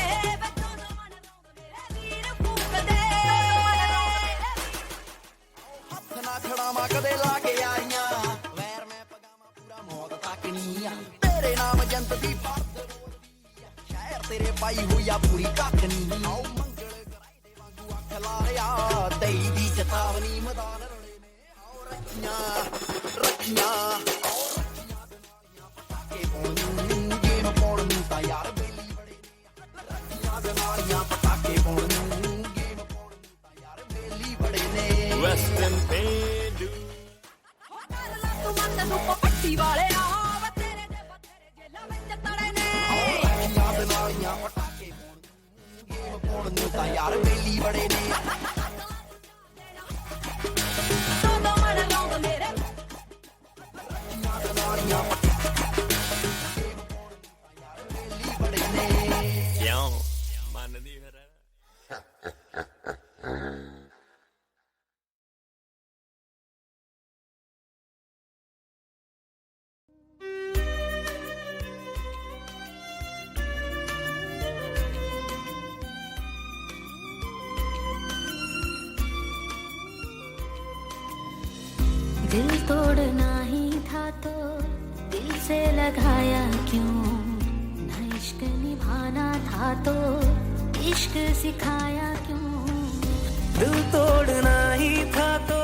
ਦੋ ਮਨ ਰੌਂਦ ਮੇਰੇ ਵੀਰ ਫੂਕਦੇ ਹੱਥ ਨਾ ਖੜਾਵਾਂ ਕਦੇ ਲਾ ਕੇ ਆਈਆਂ ਵੈਰ ਮੈਂ ਪਗਾਵਾਂ ਪੂਰਾ ਮੌਤ ਤੱਕ ਨਹੀਂ ਆ ਤੇਰੇ ਨਾਮ ਜੰਤ ਦੀ ਫਰਦ ਰੋਲਦੀ ਆ ਸ਼ਹਿਰ ਤੇਰੇ ਪਾਈ ਹੋਈ ਆ ਪੂਰੀ ਕੱਖ ਨਹੀਂ ਆਓ ਮੰਗਲ ਕਰਾਈ ਦੇ ਵਾਂਗੂ ਅੱਖ ਲਾ ਰਿਆ ਦਈ ਦੀ ਚੇਤਾਵਨੀ ਮੈਦਾਨ ਰਲੇ ਨੇ ਆਓ ਰੱਖੀਆਂ ਆਓ ਰੱਖੀਆਂ ਦਨਾਲੀਆਂ ਪਟਾਕੇ ਪਾਉਣ ਨੂੰ ਗੇਮ ਪਾਉਣ ਨੂੰ ਤਾਂ ਯਾਰ ਬੇਲੀ ਬੜੇ ਨੇ ਰੱਖੀਆਂ ਦਨਾਲੀਆਂ ਪਟਾਕੇ ਪਾਉਣ ਨੂੰ ਗੇਮ ਪਾਉਣ ਨੂੰ ਤਾਂ ਯਾਰ ਬੇਲੀ ਬੜੇ ਨੇ ਵੈਸਟਰਨ ਪੇਂਡੂ ਕਰ ਲਾ ਤੂੰ ਮੱਤ ਨੂੰ ਪੱਟੀ ਵਾਲਿਆ ਵੇ ਤੇਰੇ ਦੇ ਬਥੇਰੇ ਜੇਲਾਂ ਵਿੱਚ ਤੜੇ ਨੇ ਰੱਖੀਆਂ ਦਨਾਲੀਆਂ ਪਟਾਕੇ ਪਾਉਣ ਨੂੰ ਗੇਮ ਪਾਉਣ ਨੂੰ ਤਾਂ ਯਾਰ ਬੇਲੀ ਬੜੇ ਨੇ ਦੋ ਮਨ ਰੌਂਦ ਮੇਰੇ ਰੱਖੀਆਂ ਦਨਾਲੀਆਂ ਪਟਾਕੇ ਗੇਮ ਪਾਉਣ ਨੂੰ ਤਾਂ ਯਾਰ ਬੇਲੀ ਬੜੇ ਨੇ ਕਿਉਂ ਮੰਨਦੀ ਫਿਰ दिल तोड़ना ही था तो दिल से लगाया क्यों ना इश्क निभाना था तो इश्क सिखाया क्यों दिल तोड़ना ही था तो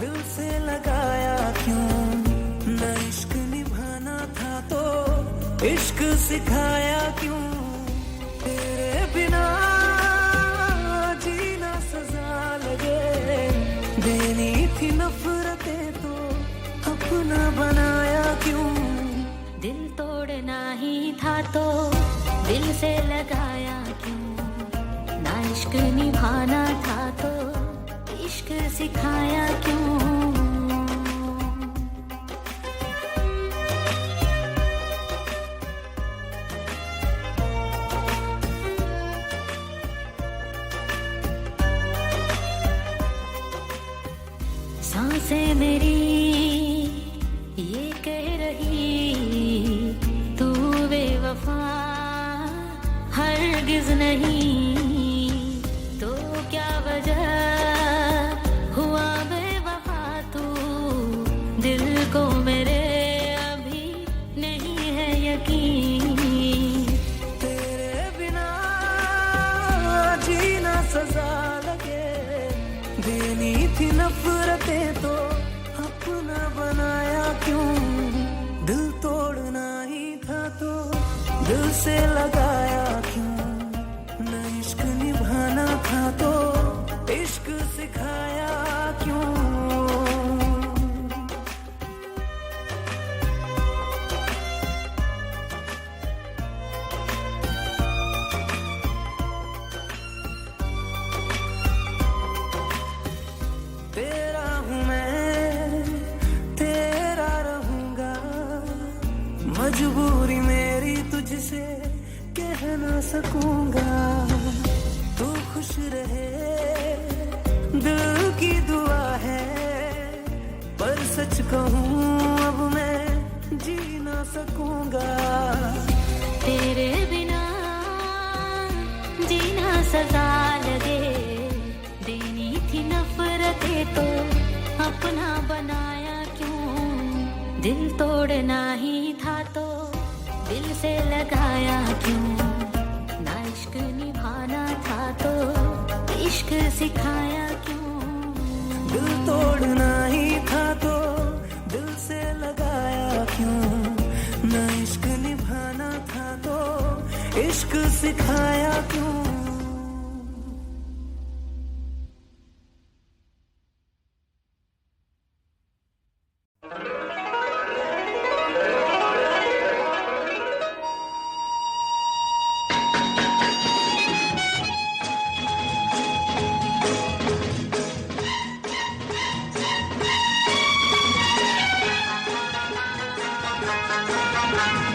दिल से लगाया क्यों न इश्क निभाना था तो इश्क सिखाया क्यों तेरे बिना जीना सजा लगे देनी थी नफरतें तो अपना बनाया क्यों दिल तोड़ना ही था तो दिल से लगाया क्यों ना इश्क निभाना था तो इश्क सिखाया क्यों सांसें मेरी ये कह रही तू बेवफा हरगिज नहीं तो क्या वजह हुआ बेवफा तू दिल को मेरे अभी नहीं है यकीन तेरे बिना दिल से लगाया क्यों न इश्क निभाना था तो इश्क सिखाया क्यों। तेरा हूँ मैं तेरा रहूंगा, मजबूरी मेरी तुझसे कह ना सकूंगा। तू खुश रहे दिल की दुआ है, पर सच कहूँ अब मैं जी ना सकूंगा। तेरे बिना जीना सजा लगे, देनी थी नफरतें तो अपना बनाया क्यों। दिल तोड़ना ही था तो दिल से लगाया क्यों। ना इश्क निभाना था तो इश्क सिखाया क्यों। दिल तोड़ना ही था तो दिल से लगाया क्यों। न इश्क निभाना था तो इश्क सिखाया क्यों।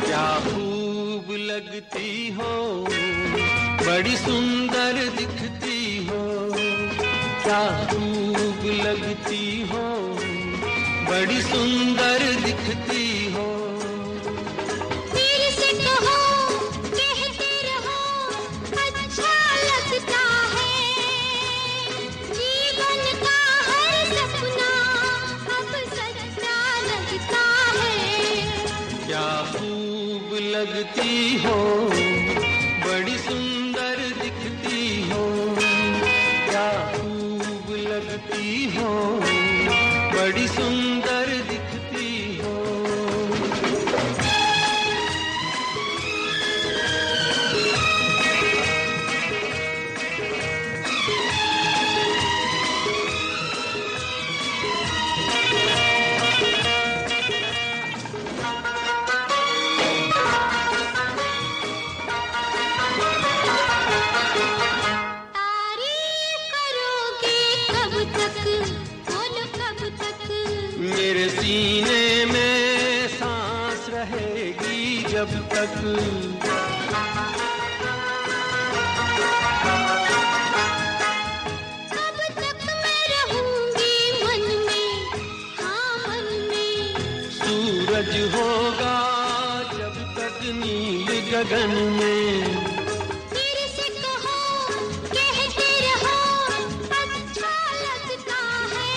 क्या खूब लगती हो, बड़ी सुंदर दिखती हो। क्या खूब लगती हो, बड़ी सुंदर दिखती हो। फिर से कहो कहते रहो अच्छा लगता है। जीवन का हर सपना अब सच्चा लगता है। क्या खूब लगती हो, बड़ी सुंदर दिखती हो। क्या खूब लगती हो, बड़ी सुंदर दिखती हो। तारीफ करोगे कब तक, बोलो कब तक। मेरे सीने में सांस रहेगी जब तक। कब तक मैं रहूंगी मन में, हाँ मन में। सूरज होगा जब तक नील गगन में। फिर से कहो कहते रहो अच्छा लगता है।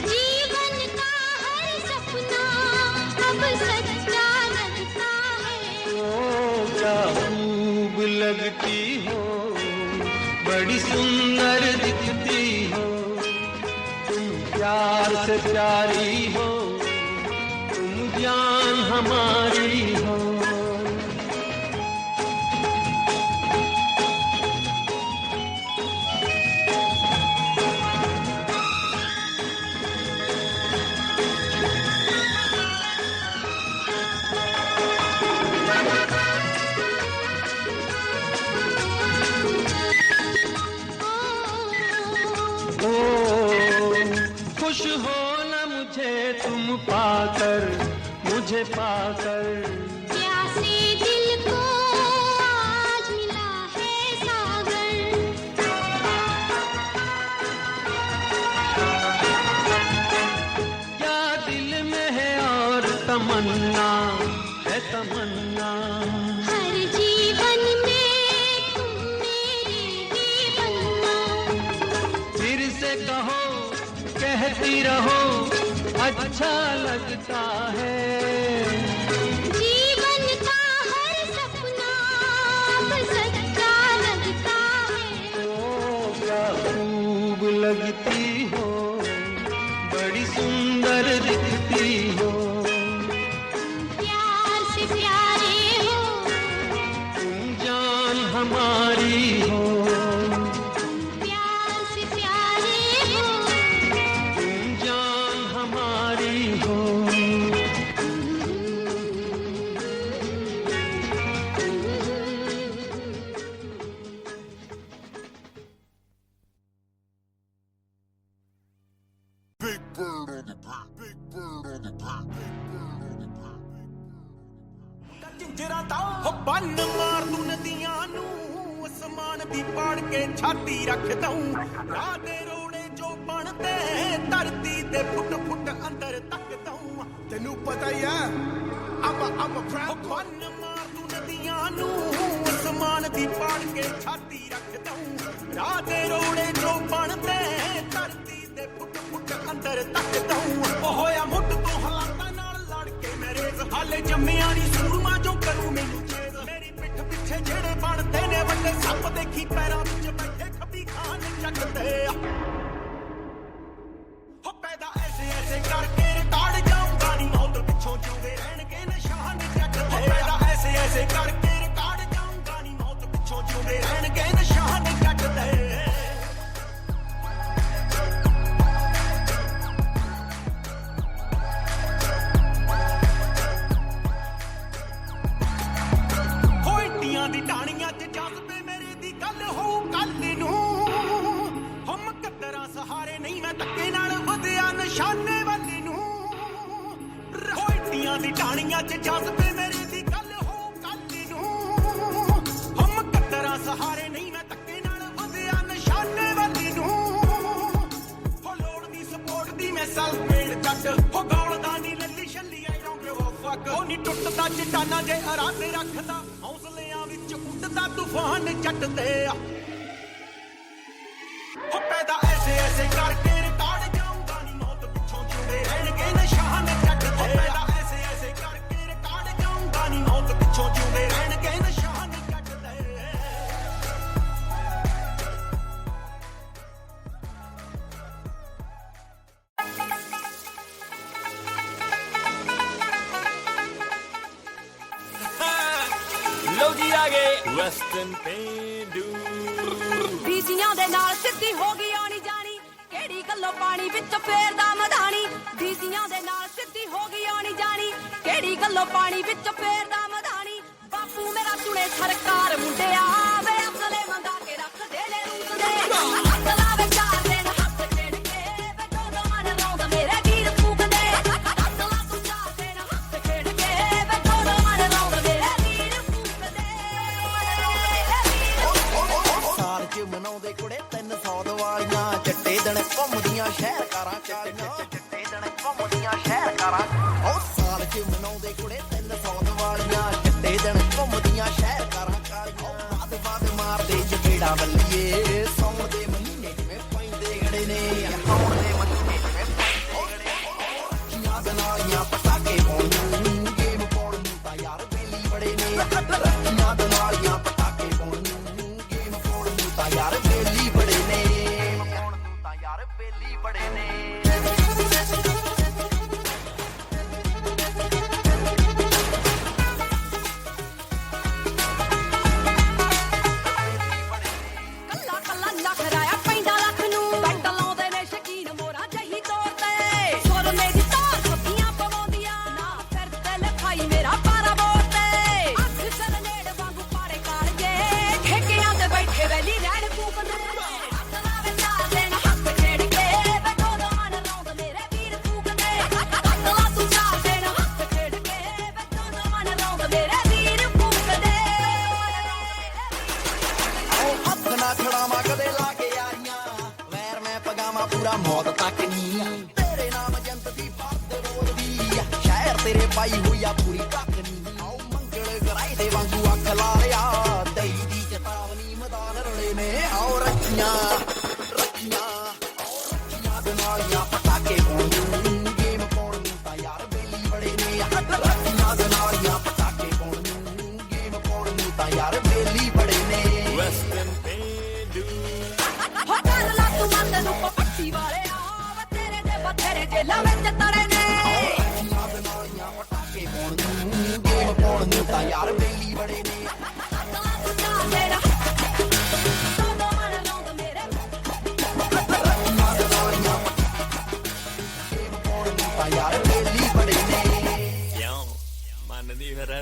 जीवन का हर सपना अब सच्चा लगता है। ओ क्या खूब लगती हो, बड़ी सुंदर दिखती हो। तुम प्यार से प्यारी हो, तुम जान हमारी हो। ओ खुश हो न मुझे तुम पाकर, मुझे पाकर। प्यासे दिल को आज मिला है सागर। क्या दिल में है और तमन्ना है तमन्ना। हर जीवन में तुम मेरे ही बनना। फिर से कहो कहती रहो अच्छा लगता है। जीवन का हर सपना अब सच्चा लगता है। ओ क्या खूब लगती हो, बड़ी सुंदर दिखती हो। प्यार से प्यारे हो, ਜਿੰਜਰਾਂ ਦਾ ਹੋ ਬੰਨ ਮਾਰ ਦੂੰ ਨਦੀਆਂ ਨੂੰ ਅਸਮਾਨ ਦੀ ਪਾੜ ਕੇ ਛਾਤੀ ਰੱਖ ਦਊਂ ਰਾਹ ਦੇ ਰੋੜੇ ਜੋ ਬਣਦੇ ਧਰਤੀ ਤੇ ਫੁੱਟ ਫੁੱਟ ਅੰਦਰ ਤੱਕ ਦਊਂ ਤੈਨੂੰ ਪਤਾ ਹੀ ਆ I'm a proud ਬੰਨ ਮਾਰ ਦੂੰ ਨਦੀਆਂ ਨੂੰ ਅਸਮਾਨ ਦੀ ਪਾੜ ਕੇ ਛਾਤੀ ਰੱਖ ਦਊਂ ਰਾਹ ਦੇ ਰੋੜੇ ਜੋ ਬਣਦੇ ਧਰਤੀ ਤੇ ਫੁੱਟ ਫੁੱਟ ਅੰਦਰ ਤੱਕ ਦਊਂ ਉਹ ਹੋਇਆ ਮੁੱਢ ਤੋਂ ਹਾਲਾਤਾਂ ਨਾਲ ਲੜ ਕੇ ਮੇਰੇ ਹਾਲੇ ਜੰਮਿਆ ਨਹੀਂ ਸੂਰਮਾ ਜੋ ਕਰੂ ਮੈਨੂੰ ਚੇਜ਼ ਮੇਰੀ ਪਿੱਠ ਪਿੱਛੇ ਜਿਹੜੇ ਬਣਦੇ ਨੇ ਵੱਡੇ ਸੱਪ ਦੇਖੀ ਪੈਰਾਂ ਵਿੱਚ ਬੈਠੇ ਖੱਬੀ ਖਾਨ ਚੱਕਦੇ ਹੋ ਪੈਦਾ ਐਸੇ ਐਸੇ ਕਰਕੇ ਰਿਕਾਰਡ ਜਾਊਂਗਾ ਨਹੀਂ ਮੌਤ ਪਿੱਛੋਂ ਜਿਉਂਦੇ ਰਹਿਣਗੇ ਨਿਸ਼ਾਨ ਚੱਕਦੇ ਪੈਦਾ ਐਸੇ ਐਸੇ ਕਰਕੇ ਰਿਕਾਰਡ ਜਾਊਂਗਾ ਨਹੀਂ ਮੌਤ ਪਿੱਛੋਂ ਜਿਉਂਦੇ ਰਹਿਣਗੇ ਨਿਸ਼ਾਨ ਚੱਕਦੇ ਦੀ ਟਾਣੀਆਂ 'ਚ ਜਜ਼ਬੇ ਮੇਰੇ ਦੀ ਗੱਲ ਹੋਊ ਕੱਲ ਨੂੰ ਹਮ ਕੱਦਰਾਂ ਸਹਾਰੇ ਨਹੀਂ ਮੈਂ ਧੱਕੇ ਨਾਲ ਵਧਿਆ ਨਿਸ਼ਾਨੇ ਵੱਲ ਨੂੰ ਹੋਈਆਂ ਦੀ ਟਾਣੀਆਂ 'ਚ ਜਜ਼ਬੇ ਮੇਰੇ ਦੀ ਗੱਲ ਹੋਊ ਕੱਲ ਨੂੰ ਹਮ ਕੱਦਰਾਂ ਸਹਾਰੇ ਨਹੀਂ ਮੈਂ ਧੱਕੇ ਨਾਲ ਵਧਿਆ ਨਿਸ਼ਾਨੇ ਵੱਲ ਨੂੰ ਹੋ ਲੋੜ ਦੀ ਸਪੋਰਟ ਦੀ ਮੈਂ ਸੈਲਫ ਮੇਡ ਜੱਟ ਹੋ ਗੌਲਦਾ ਨਹੀਂ Lalli ਛੱਲੀ I don't give a ਫੱਕ ਉਹ ਨਹੀਂ ਟੁੱਟਦਾ ਚਟਾਨਾ ਜੇ ਇਰਾਦੇ ਰੱਖਦਾ ਹੌਸਲਿਆਂ ਵਿੱਚ ਉੱਡਦਾ ਤੂਫਾਨ ਜੱਟ ਤੇ ਹੋ ਪੈਦਾ ਐਸੇ ਐਸੇ ਕਰਕੇ ਰਿਕਾਰਡ ਜਾਊਂਗਾ ਨਹੀਂ ਮੌਤ ਪਿੱਛੋਂ ਜਿਉਂਦੇ ਰਹਿਣਗੇ ਨਿਸ਼ਾਨ ਜੱਟ ਤੇ ਪੈਦਾ ਐਸੇ ਐਸੇ ਕਰਕੇ ਰਿਕਾਰਡ ਜਾਊਂਗਾ ਨਹੀਂ ਮੌਤ ਪਿੱਛੋਂ ਜਿਉਂਦੇ ਰਹਿਣਗੇ ਨਿਸ਼ਾਨ ਜੱਟ ਤੇ ਲੋ ਜੀ ਆ ਗਏ ਵੈਸਟਰਨ ਪੇਂਡੂ ਡੀਸੀਆਂ ਦੇ ਨਾਲ ਸਿੱਧੀ ਹੋ ਗਈ ਆਣੀ ਜਾਣੀ ਕਿਹੜੀ ਗੱਲੋਂ ਪਾਣੀ ਵਿੱਚ ਫੇਰਦਾ ਮਧਾਣੀ ਡੀਸੀਆਂ ਦੇ ਨਾਲ ਸਿੱਧੀ ਹੋ ਗਈ ਆਣੀ ਜਾਣੀ ਕਿਹੜੀ ਗੱਲੋਂ ਪਾਣੀ ਵਿੱਚ ਫੇਰਦਾ ਮਧਾਣੀ ਬਾਪੂ ਮੇਰਾ ਸੁਣੇ ਸਰਕਾਰ ਮੁੰਡਿਆ ਵੇ ਅਸਲੇ ਮੰਗਾ ਕੇ ਰੱਖ ਦੇ ਲੈ ਰੂਸ ਦੇ ਹੱਥ ਲਾਵੇ ਚਾਰ ਦਿਨ ਹੱਥ ਛੇੜ ਕੇ ਵੇ ਦੋ ਮਨ ਰੌਂਦ ਮੇਰੇ ਵੀਰ ਫੂਕਦੇ ਹੱਥ ਲਾ ਤੂੰ ਚਾਰ ਦਿਨ ਹੱਥ ਛੇੜ ਕੇ ਵੇ ਦੋ ਮਨ ਰੌਂਦ ਮੇਰੇ ਵੀਰ ਫੂਕਦੇ ਸਾਲ ਚ ਮਨਾਉਂਦੇ ਕੁੜੇ 300 ਦੀਵਾਲੀਆਂ ਚੱਟੇ ਦਿਨ ਘੁੰਮਦੀਆਂ ਸ਼ਹਿਰ ਕਾਰਾਂ ਚਾਲੀਆਂ ਚੱਟੇ ਦਿਨ ਘੁੰਮਦੀਆਂ ਸ਼ਹਿਰ ਕਾਰਾਂ ਉਹ ਸਾਲ ਚ ਮਨਾਉਂਦੇ ਕੁੜੇ 300 ਦੀਵਾਲੀਆਂ ਚੱਟੇ ਦਿਨ ਘੁੰਮਦੀਆਂ ਸ਼ਹਿਰ ਕਾਰਾਂ ਕਾਲੀਆਂ ਬਾਦ ਬਾਦ ਮਾਰਦੇ ਜਗੇੜਾ ਬੱਲੀਏ ਸੌਣ ਦੇ ਮਹੀਨੇ ਜਿਵੇਂ ਪੈਂਦੇ ਗੜੇ ਨੇ ਸੌਣ ਦੇ ਮਹੀਨੇ ਜਿਵੇਂ ਪੈਂਦੇ ਗੜੇ ਯਾਦ ਨਾਲੀਆਂ ਪਟਾਕੇ ਪਾਉਣ ਨੂੰ ਗੇਮ ਪਾਉਣ ਨੂੰ ਤਾਂ ਯਾਰ ਬੇਲੀ ਬੜੇ ਨੇ ਯਾਦ ਨਾਲੀਆਂ ਪਟਾਕੇ ਪਾਉਣ ਨੂੰ ਗੇਮ ਪਾਉਣ ਨੂੰ ਤਾਂ ਯਾਰ ਬੇਲੀ ਬੜੇ ਨੇ ਪਾਉਣ ਨੂੰ ਤਾਂ ਯਾਰ ਬੇਲੀ ਬੜੇ ਨੇ ਕੱਲਾ ਕੱਲਾ ਨਖਰਾਇਆ ਪੈਂਦਾ ਲੱਖ ਨੂੰ ਬੈਂਡ ਲਾਉਂਦੇ ਨੇ ਸ਼ਕੀਨ ਮੋਰਾ ਜਹੀ ਤੌਰ ਤੇ ਸੁਰ ਮੇਰੀ ਤਾਰ ਛੱਪੀਆਂ ਪਵਾਉਂਦੀਆਂ ਨਾ ਫਿਰ ਤੇ ਲਿਖਾਈ ਮੇਰਾ ਪਾਰਾ ਬੋਲ ਤੇ ਅੱਖ ਸਰਨੇੜ ਵਾਂਗੂ ਪਾੜੇ ਕਾਲਜੇ ਠੇਕਿਆਂ ਤੇ ਬੈਠੇ ਵੈਲੀ ਰਹਿਣ ਕੂਕਦੇ ਹੱਥ ਲਾਵੇ ਚਾਰ ਦਿਨ ਹੱਥ ਛੇੜ ਕੇ ਵੇ ਦੋ ਮਨ ਰੌਂਦ ਮੇਰੇ ਵੀਰ ਫੂਕਦੇ ਹੱਥ ਲਾ ਤੂੰ ਚਾਰ ਦਿਨ ਹੱਥ ਛੇੜ ਕੇ ਵੇ ਦੋ ਮਨ ਰੌਂਦ ਮੇਰੇ ਵੀਰ ਫੂਕਦੇ ਉਹ ਹੱਥ ਨਾ ਛੜਾਵਾਂ ਕਦੇ ਲਾ ਕੇ ਆਈਆਂ ਵੈਰ ਮੈਂ ਪਗਾਵਾਂ ਪੂਰਾ ਮੌਤ ਤੱਕ ਨਹੀਂ ਤੇਰੇ ਨਾਮ ਜੰਤ ਦੀ ਫਰਦ ਰੋਲਦੀ ਆ ਸ਼ਹਿਰ ਤੇਰੇ ਪਾਈ ਹੋਈ ਆ ਪੂਰੀ ਕੱਕ ਨਹੀਂ ਆਓ ਮੰਗਲ ਗਰਾਈ ਦੇ ਵਾਂਗੂ ਅੱਖ ਲਾ ਲਿਆ ਦਈ ਦੀ ਚੇਤਾਵਨੀ ਮੈਦਾਨ ਰਲੇ ਨੇ ਆਓ ਰੱਖੀਆਂ ਦੇ ਨਾਲੀਆਂ ਪਟਾਕੇ ਪਾਉਣ ਨੂੰ ਗੇਮ ਪਾਉਣ ਨੂੰ ਤਾਂ ਯਾਰ ਬੇਲੀ ਬੜੇ ਨੇ ਰੱਖੀਆਂ ਦੇ ਨਾਲੀਆਂ ਪਟਾਕੇ ਪਾਉਣ ਨੂੰ ਗੇਮ ਪਾਉਣ ਨੂੰ ਤਾਂ ਯਾਰ ਬੇਲੀ ਬੜੇ ਨੇ ਵੈਸਟਰਨ ਪੇਂਡੂ ਹੋ ਕਰ ਲਾ ਤੂੰ ਮੱਤ ਨੂੰ ਪੱਟੀ ਵਾਲਿਆ ਵੇ ਤੇਰੇ ਦੇ ਬਥੇਰੇ ਜੇਲਾਂ ਵਿੱਚ ਤੜੇ ਨੇ ਰੱਖੀਆਂ ਦੇ ਨਾਲੀਆਂ ਪਟਾਕੇ ਪਾਉਣ ਨੂੰ ਗੇਮ ਪਾਉਣ ਨੂੰ ਤਾਂ ਯਾਰ ਬੇਲੀ ਬੜੇ ਨੇ ਹੱਥ ਲਾ ਤੂੰ ਚਾਰ ਦਿਨ ਦੋ ਮਨ ਰੌਂਦ ਮੇਰੇ ਰੱਖੀਆਂ ਦੇ ਨਾਲੀਆਂ ਗੇਮ ਪਾਉਣ ਨੂੰ ਤਾਂ ਯਾਰ ਬੇਲੀ ਬੜੇ ਨੇ ਕਿਉਂ ਮੰਨਦੀ ਫਿਰ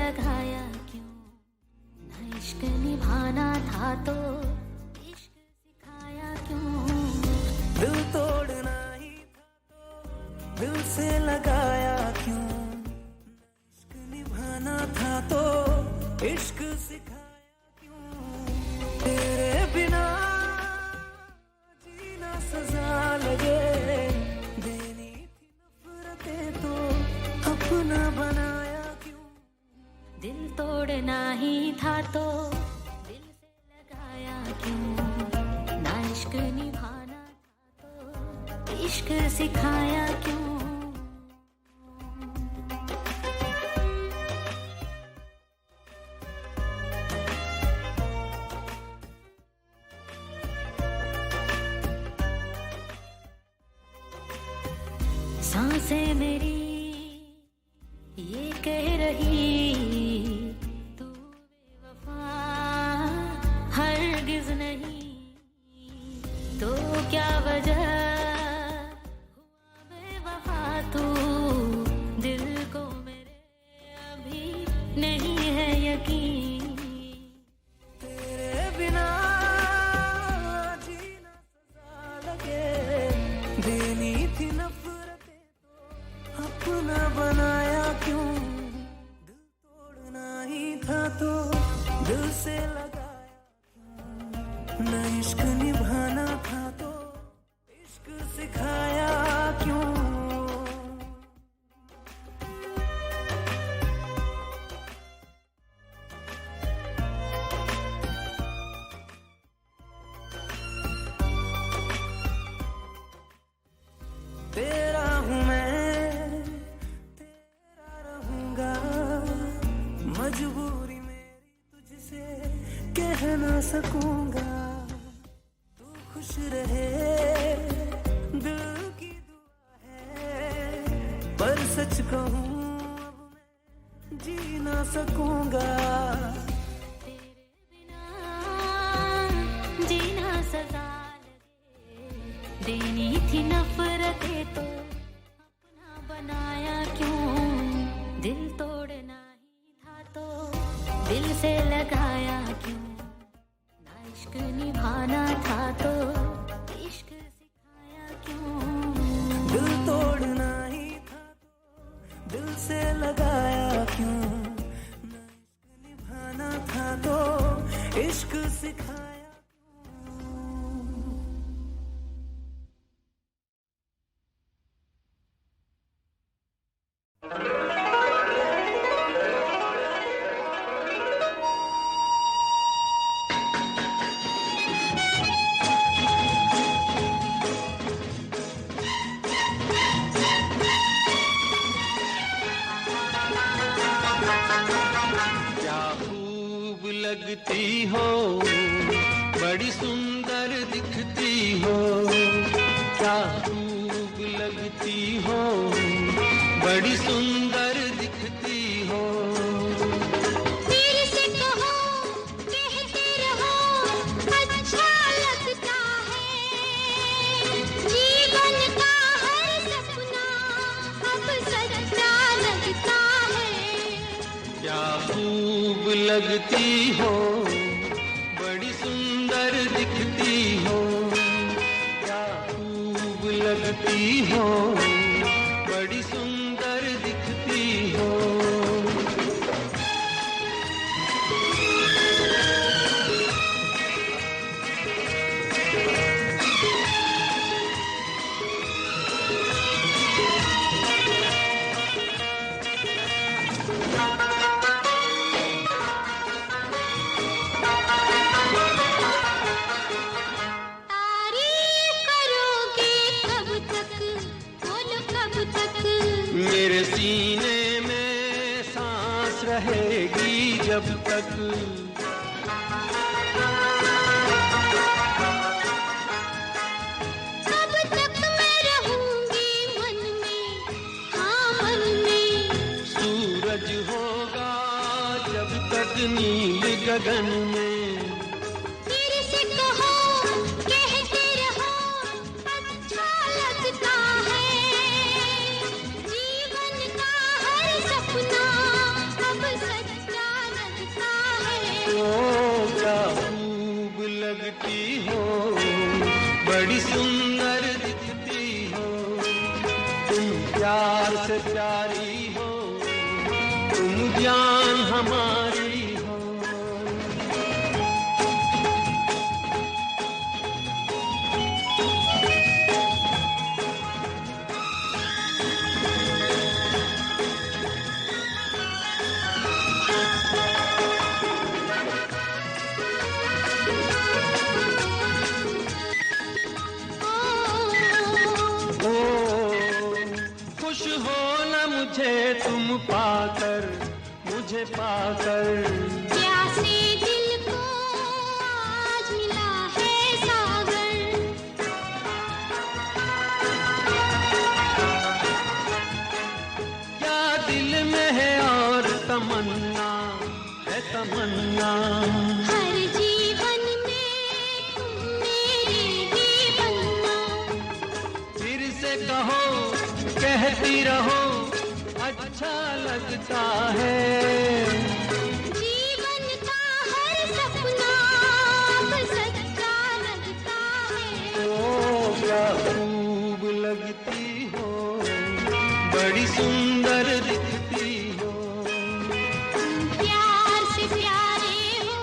लगाया क्यों, ना इश्क निभाना था तो इश्क सिखाया क्यों, दिल तोड़ना ही था तो दिल से लगाया क्यों, इश्क निभाना था तो इश्क सिखाया क्यों, तेरे बिना जीना सजा लगे, देनी थी नफरतें तो अपना बनाया क्यों, दिल तोड़ना ही था तो दिल से लगाया क्यों, ना इश्क निभाना था तो इश्क सिखाया क्यों। सांसें मेरी ये कह रही तू बेवफा हरगिज नहीं, तो क्या वजह हुआ बेवफा तू, दिल को मेरे अभी नहीं है यकीन, तेरे बिना जीना सजा लगे, देनी थी नफरतें तो अपना बनाया क्यों, दिल तोड़ना ही था तो दिल से लगाया क्यों, न इश्क निभाना था तो इश्क सिखाया क्यों। तेरा हूँ मैं, तेरा रहूंगा, मजबूरी मेरी तुझसे कह ना सकूंगा, तू खुश रहे दिल की दुआ है, पर सच कहूँ अब मैं जी ना सकूंगा, तेरे बिना जीना सजा लगे, देनी थी नफरतें तो अपना बनाया क्यों, दिल तोड़ना ही था तो दिल से लगाया क्यों, ना इश्क निभाना था तो इश्क सिखाया क्यों, दिल तोड़ना ही था तो दिल से लगाया क्यों, न इश्क निभाना था तो इश्क सिखाया। क्या खूब लगती हो, बड़ी सुंदर दिखती हो, क्या खूब लगती हो, बड़ी सुंदर दिखती हो, फिर से कहो कहते रहो अच्छा लगता है, जीवन का हर सपना अब सच्चा लगता है, क्या खूब लगती हो, बड़ी सुंदर दिखती हो, क्या खूब लगती हो, बड़ी सुंदर दिखती हो। तारीफ करोगे कब तक, बोलो कब तक, मेरे सीने में सांस रहेगी जब तक, कब तक मैं रहूंगी मन में, हाँ मन में, सूरज होगा जब तक नील गगन में, फिर से कहो कहते रहो अच्छा लगता है, जीवन का हर सपना अब सच्चा लगती हो, बड़ी सुंदर दिखती हो, तुम प्यार से प्यारी हो, तुम जान हमारी हो। खुश हो न मुझे तुम पाकर, मुझे पाकर। प्यासे दिल को आज मिला है सागर। क्या दिल में है और तमन्ना है तमन्ना। हर जीवन में तुम मेरे ही बनना। फिर से कहो, कहती रहो, अच्छा लगता है। जीवन का हर सपना अब सच्चा लगता है। ओ क्या खूब लगती हो, बड़ी सुंदर दिखती हो, प्यार से प्यारे हो,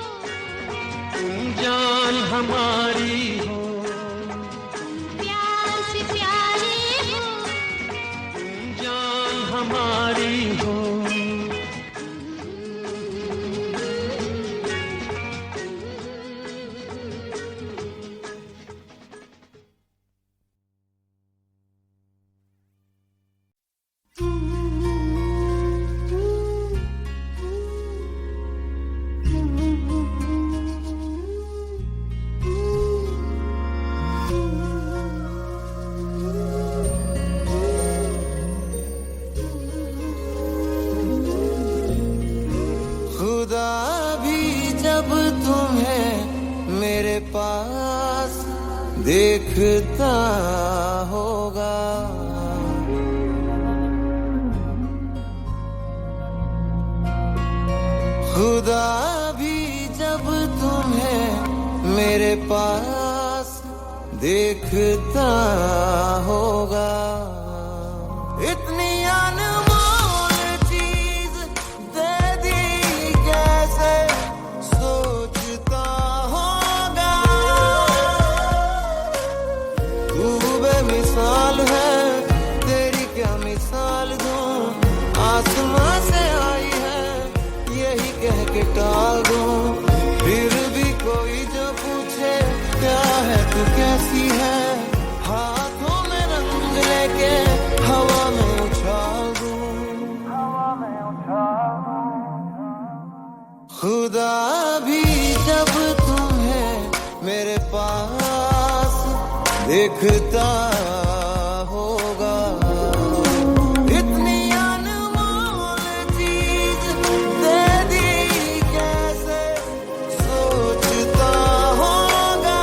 तुम जान हमारी हो। प्यार से प्यारे हो, तुम जान हमारी हो। खुदा भी जब तुम्हें मेरे पास देखता होगा, खुदा भी जब तुम्हें मेरे पास देखता होगा। इतनी अनमोल चीज दे दी कैसे सोचता होगा। तू बेमिसाल है, तेरी क्या मिसाल दूं। आसमां से आई है यही कह के टाल दूं। फिर भी कोई जो पूछे क्या है तू कैसी है, हाथों में रंग लेके हवा में उछाल दूं। खुदा भी जब तुम्हें मेरे पास देखता होगा। इतनी अनमोल चीज दे दी कैसे सोचता होगा।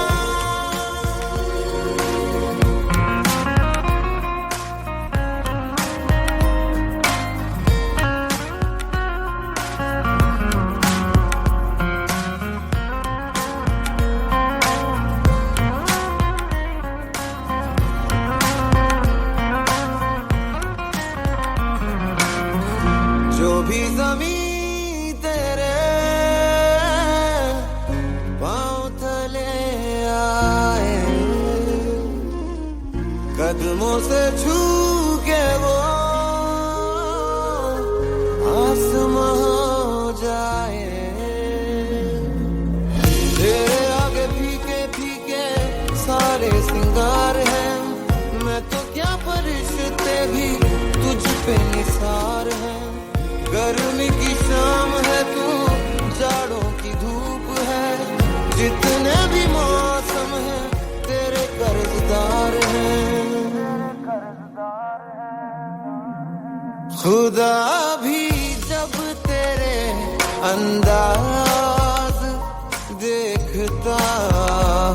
जो भी ज़मीं तेरे पाँव तले आए, कदमों से छू के वो आसमां हो जाए। तेरे आगे फीके फीके सारे सिंगार हैं, मैं तो क्या फरिश्ते भी तुझ पे निसार हैं। गर्मी की शाम है तू, जाड़ों की धूप है, जितने भी मौसम है तेरे कर्जदार हैं। खुदा भी जब तेरे अंदाज देखता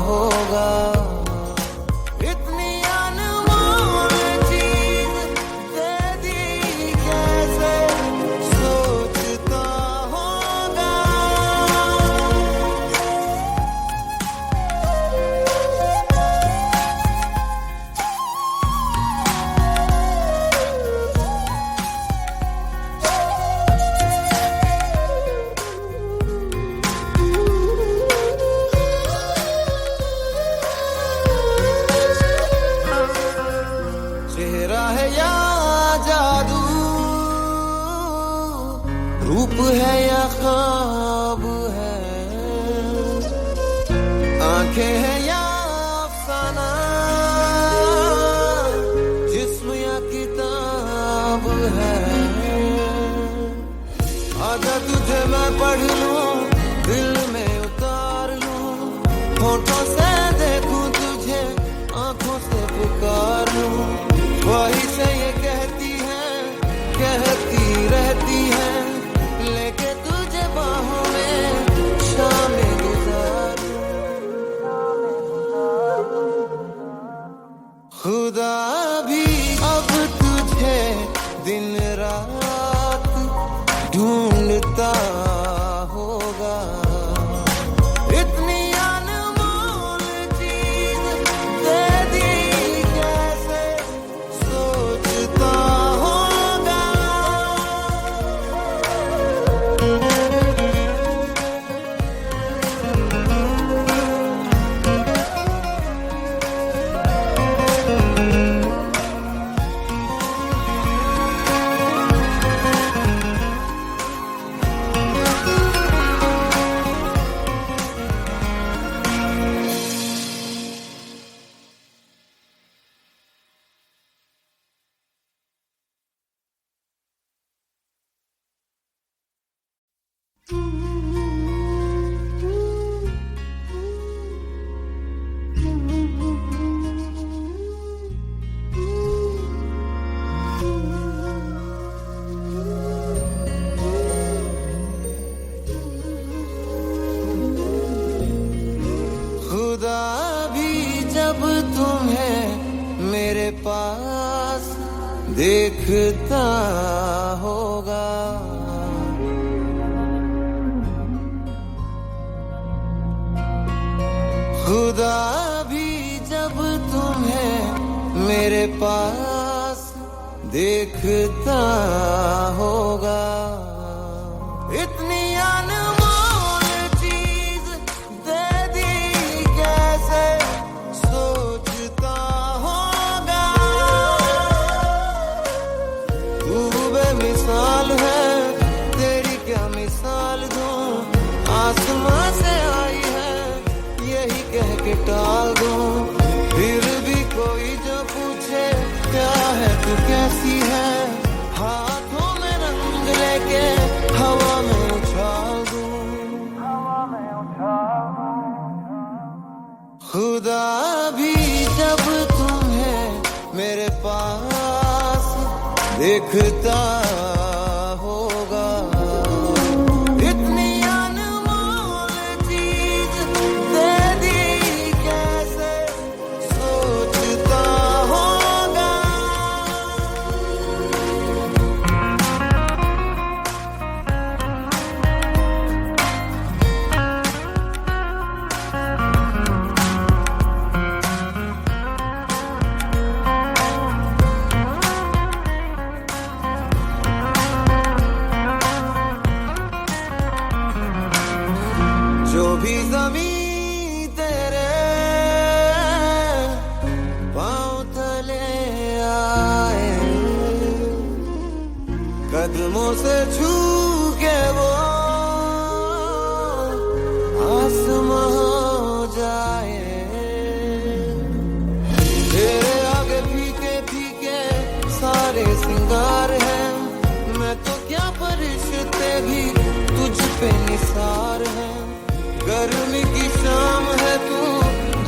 होगा। इतनी अनमोल चीज दे दी कैसे सोचता होगा। आंखें हैं या अफसाना, जिस्म या किताब है, आजा तुझे मैं पढ़ लूं, दिल में उतार लूं, होठों से देखूं तुझे, आंखों से पुकार लूं। वही से ये कहती रहती है, लेके तुझे बाहों में शामें गुजारूं। खुदा भी अब तुझे दिन रात ढूंढता होगा, इतनी अनमोल चीज दे दी कैसे सोचता होगा। खुदा भी जब तुम्हें मेरे पास देखता होगा, खुदा भी जब तुम्हें मेरे पास देखता होगा, इतनी अनमोल चीज दे दी कैसे सोचता होगा। तू बेमिसाल है, तेरी क्या मिसाल दूं, आसमां से आई है यही कह के टाल दूं। फिर भी कोई जो पूछे क्या है तू कैसी है, हाथों में रंग लेके हवा में उछाल दूं। खुदा भी जब तुम्हें मेरे पास देखता होगा, इतनी अनमोल चीज दे दी कैसे सोचता होगा। जो भी ज़मीं तेरे पाँव तले आए, कदमों से छू के वो आसमां हो जाए। तेरे आगे फीके फीके सारे सिंगार हैं, मैं तो क्या फरिश्ते भी तुझ पे निसार हैं। गर्मी की शाम है तू,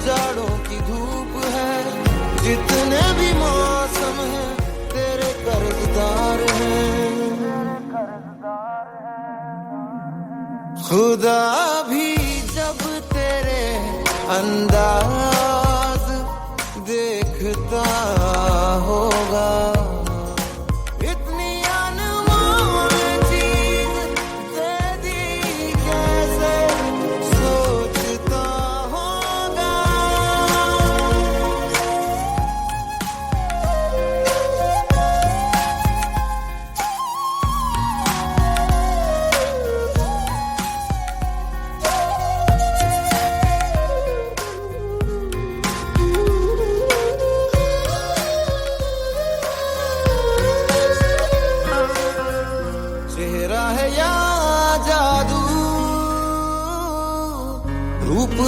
जाड़ों की धूप है, जितने भी मौसम है तेरे कर्जदार हैं। खुदा भी जब तेरे अंदाज देखता होगा, इतनी अनमोल चीज दे दी कैसे सोचता होगा।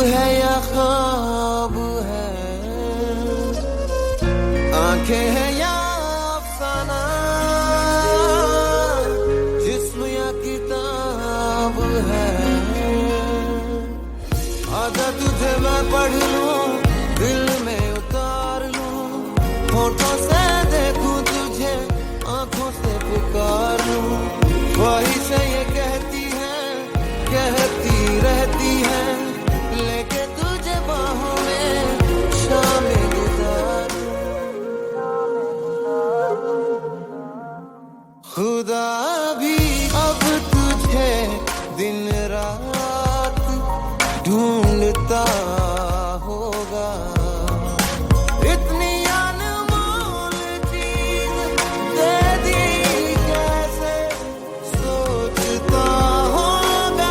है या ख्वाब है, आंखें हैं या अफसाना, जिस्म या किताब है। आजा तुझे मैं पढ़ लूं, दिल में उतार लूं, होठों से देखूं तुझे, आंखों से पुकार लूं। ख्वाहिशें ये कहती हैं, कहती रहती हैं, लेके तुझे बाहों में शामें गुजार। खुदा भी अब तुझे दिन रात ढूंढता होगा, इतनी अनमोल चीज दे दी कैसे सोचता होगा।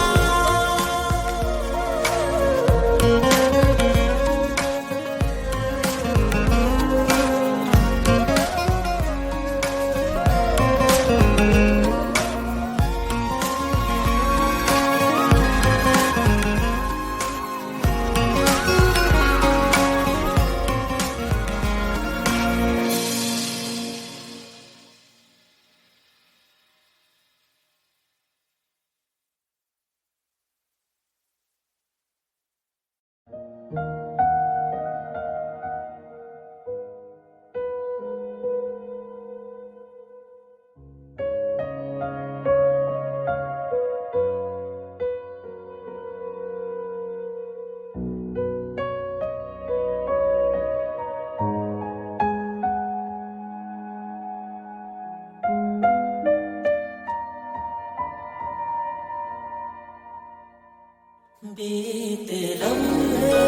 बीते लम्हे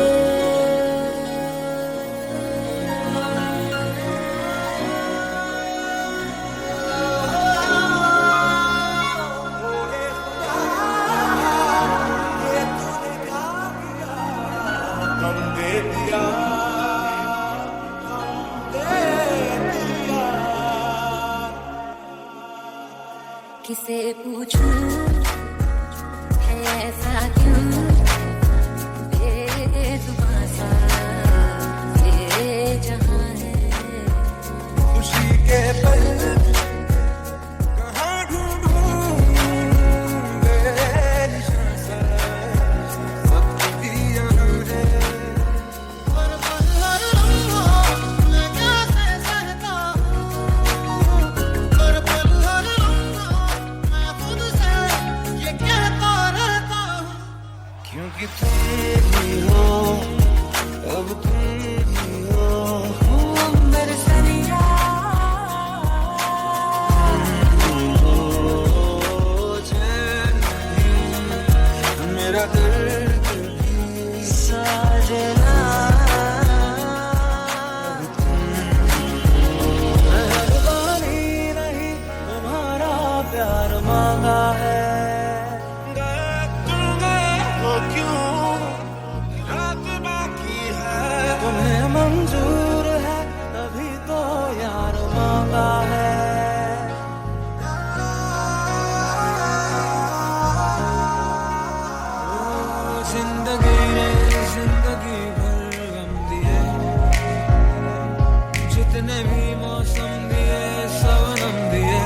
किसे पूछूं है ऐसा क्यों बेजुबां सा ये जहां है। खुशी के पल कहाँ ढूंढूं बेनिशान सा, सब भी यहाँ है। हर पल हर लम्हा मैं कैसे सहता हूँ, हर पल हर लम्हा मैं खुद से ये कहता रहता हूँ, क्योंकि तुम ही हो, अब तुम ही हो। मेरे सनिया मेरा दर्द भी साजना, मेहरबानी नहीं तुम्हारा प्यार मांगा है। तुम गए हो क्यों, रात बाकी है। तुम्हें मंजूर है तभी तो यार मांगा है। जिंदगी ने जिंदगी भर गम दिए, जितने भी मौसम दिए सवनम दिए।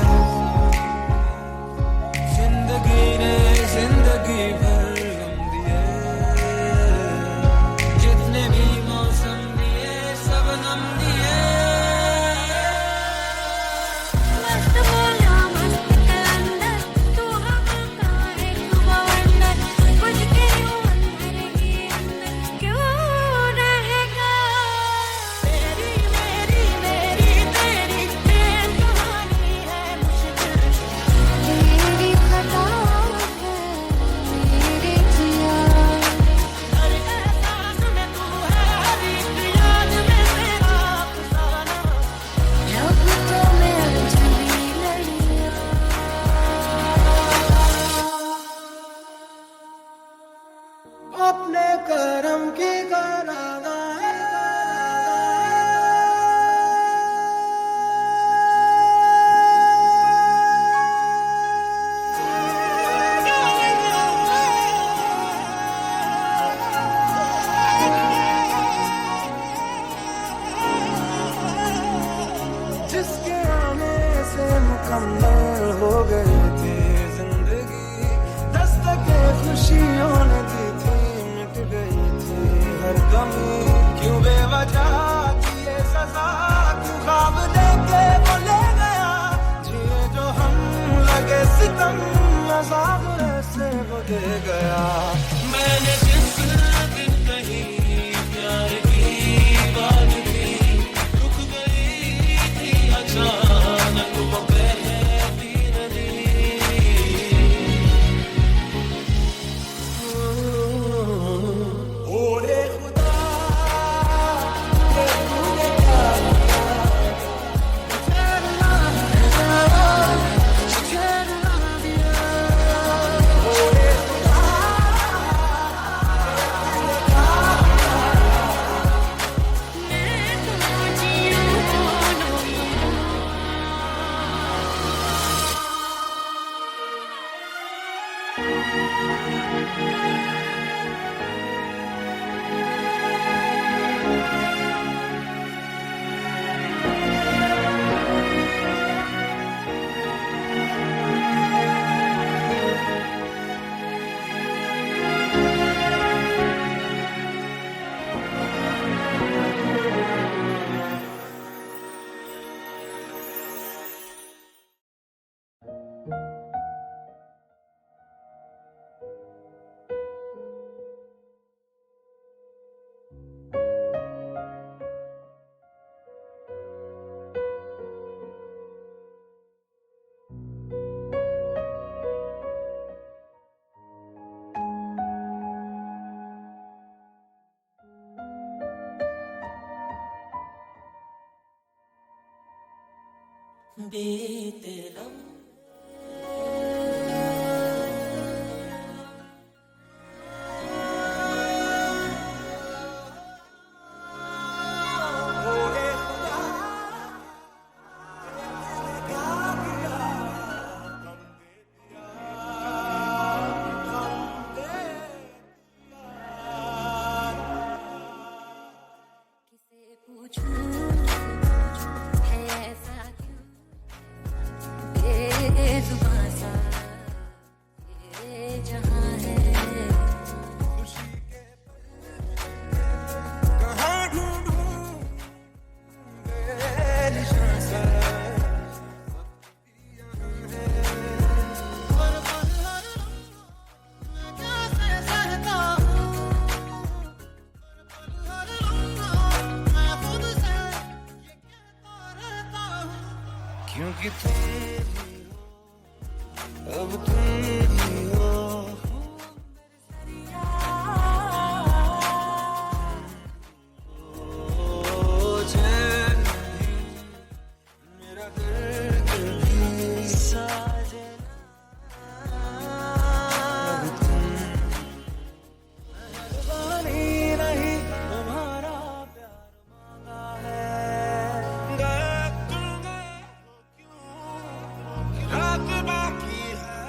जिंदगी ने जिंदगी भर गम दिए, जितने भी मौसम दिए सवनम दिए। मस्त बोला मस्त के अंदर तू हवा का एक बवंडर, कुछ के यूं अंदर ही अंदर क्यों रहेगा। तेरी मेरी मेरी तेरी प्रेम कहानी है मुश्किल, तेरी खता है मेरी जिया। हर एहसास में तू है, हर एक याद में तेरा अफसाना, जब तो मैं अजनबी लड़िया। अपने करम की करागा कमी, क्यों बेवजह की ये सजा, क्यों ख्वाब देके वो ले गया, जिए जो हम लगे सितम, अज़ाब ऐसे वो दे गया। मैंने जिस दिन कही प्यार की बात थी, रुक गई थी अचानक वो बहती नदी। ओरे खुदा, ये तूने क्या किया, छेड़ना दिया। ओरे खुदा, बीते लम्हे क्योंकि तुम अब तुम ही हो। ओ चैन नहीं, मेरा दर्द भी साजना, अब तुम मेहरबानी नहीं, तुम्हारा प्यार मांगा है। गए तुम गए, रात बाकी है,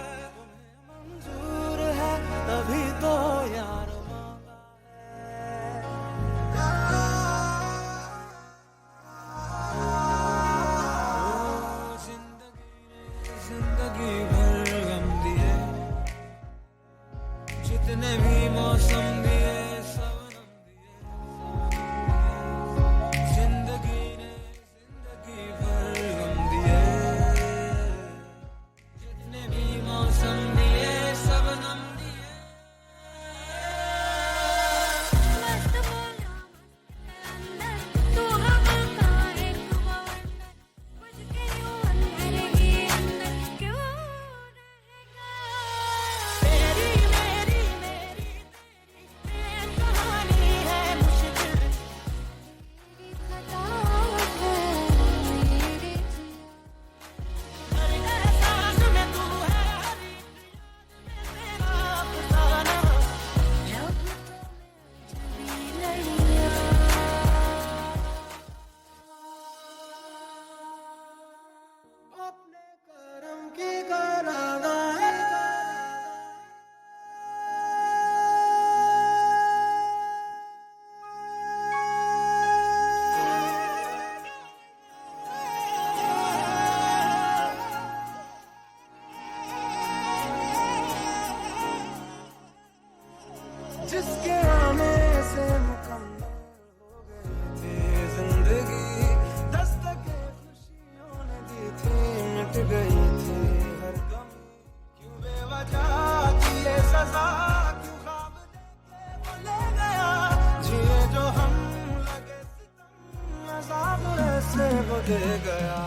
गया।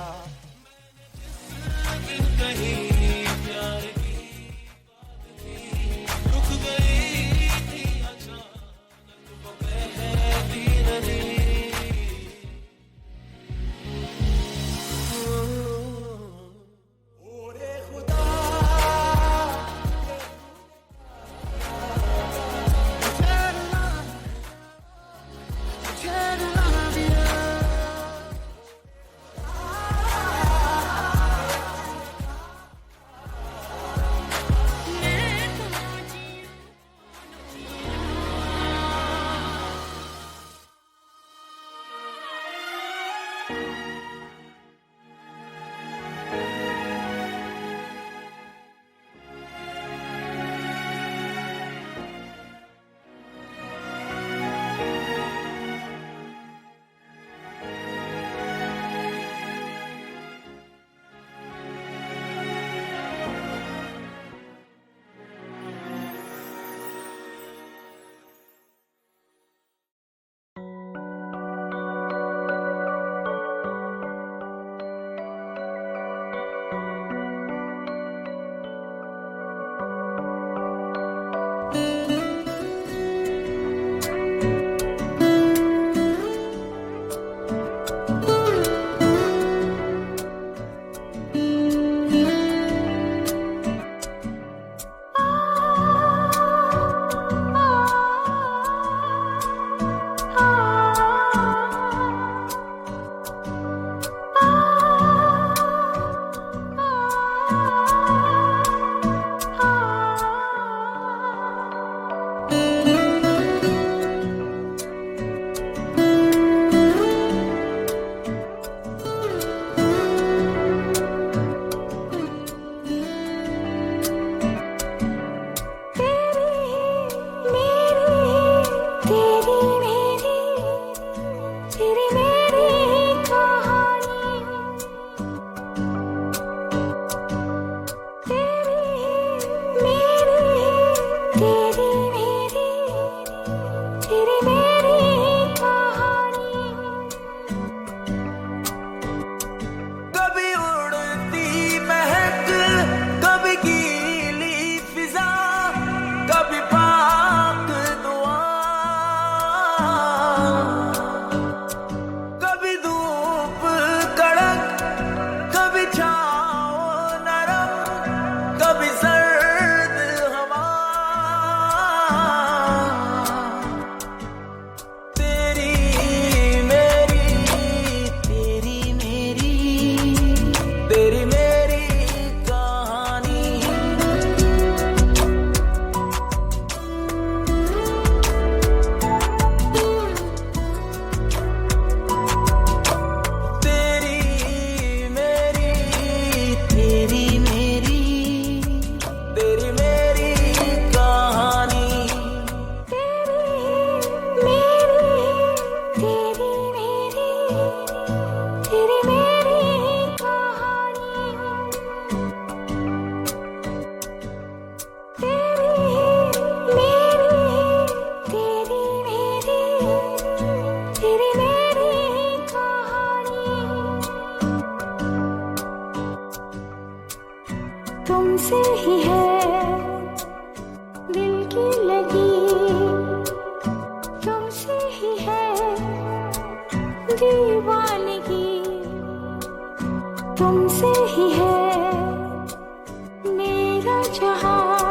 कहीं प्यार की रुक गई थी अचानक वो बहती नदी। ओरे खुदा तुमसे ही है दिल की लगी, तुमसे ही है दीवानगी, तुमसे ही है मेरा जहां,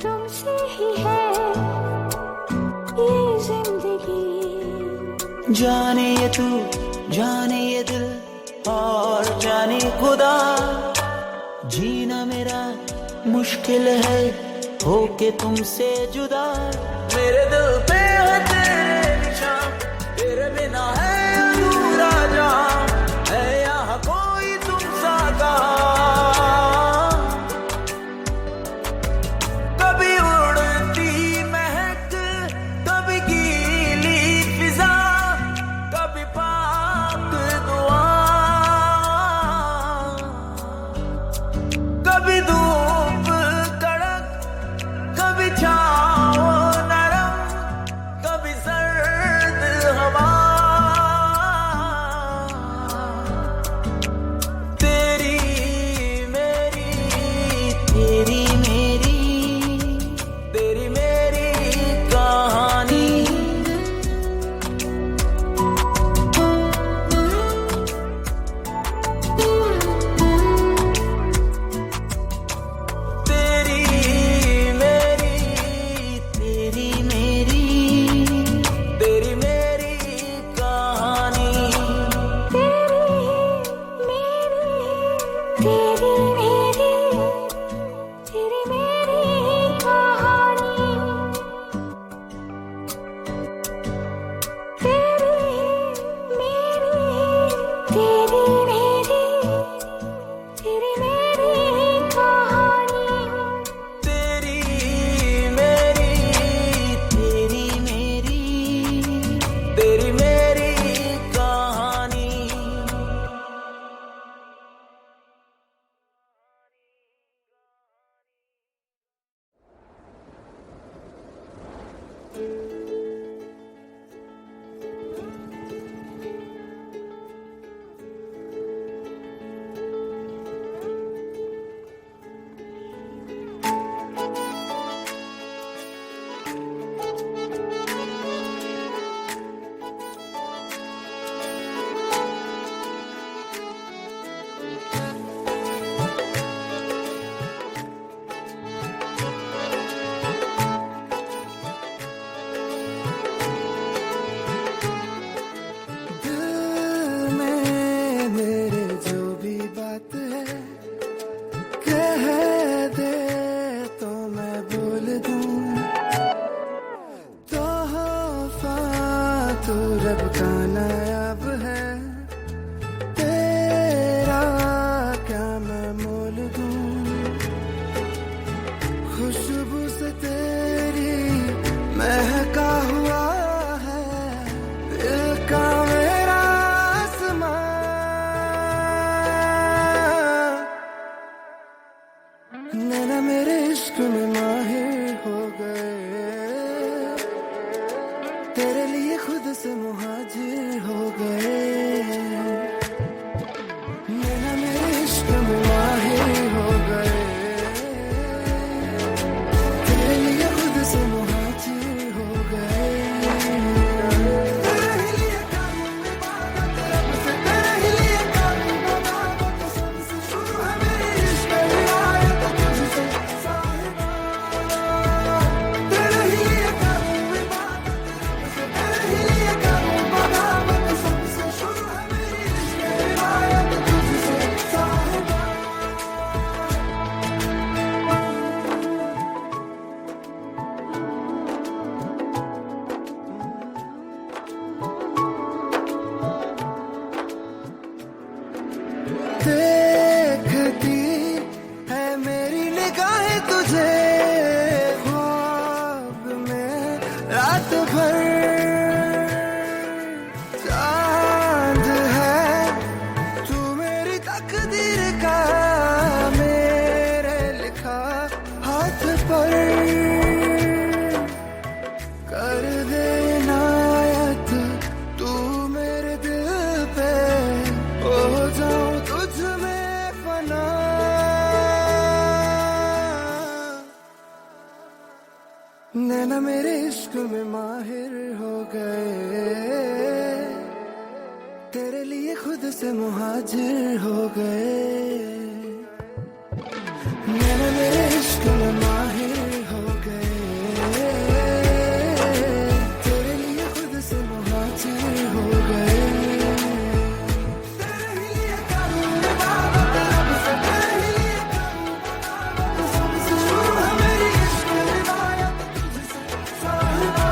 तुमसे ही है ये जिंदगी। जाने ये तू, जाने ये दिल और जाने खुदा, जीना मेरा मुश्किल है होके तुमसे जुदा। मेरे दिल पे है तेरे निशान, तेरे बिना है अधूरा जहां, है यहाँ कोई तुम सा कहाँ। कभी उड़ती महक, कभी गीली फिजा, कभी पाक दुआ, कभी धूप कड़क, कभी छाँव नरम, कब का नायाब है तेरा क्या मैं मोल दूं खुशबू से तेरी महका हुआ है दिल का मेरा आसमान नैना मेरे इश्क में माहिर हो गए तेरे लिए खुद से मुहाजिर हो गए नैना मेरे इश्क में माहिर हो गए तेरे लिए खुद से मुहाजिर हो गए तेरे ही लिए करूं इबादत रब से तेरे ही लिए करूं बगावत सबसे शुरू है मेरी इश्क रिवायत तुझसे साहिबा तेरे ही लिए करूं इबादत रब से तेरे ही लिए करूं बगावत सबसे शुरू है मेरी इश्क रिवायत तुझसे साहिबा देखती है मेरी निगाहें तुझे ख्वाब में रात भर चांद है तू मेरी तकदीर का मेरे लिखा हाथ पर कर दे इनायत तू मेरे दिल पे हो जाऊं तुझ में फना नैना मेरे इश्क में माहिर हो गए तेरे लिए खुद से मुहाजिर हो गए नैना मेरे इश्क में माहिर हो गए तेरे लिए खुद से मुहाजिर हो गए तेरे ही लिए करूं इबादत रब से तेरे ही लिए करूं बगावत सबसे शुरू है मेरी इश्क रिवायत तुझसे साहिबा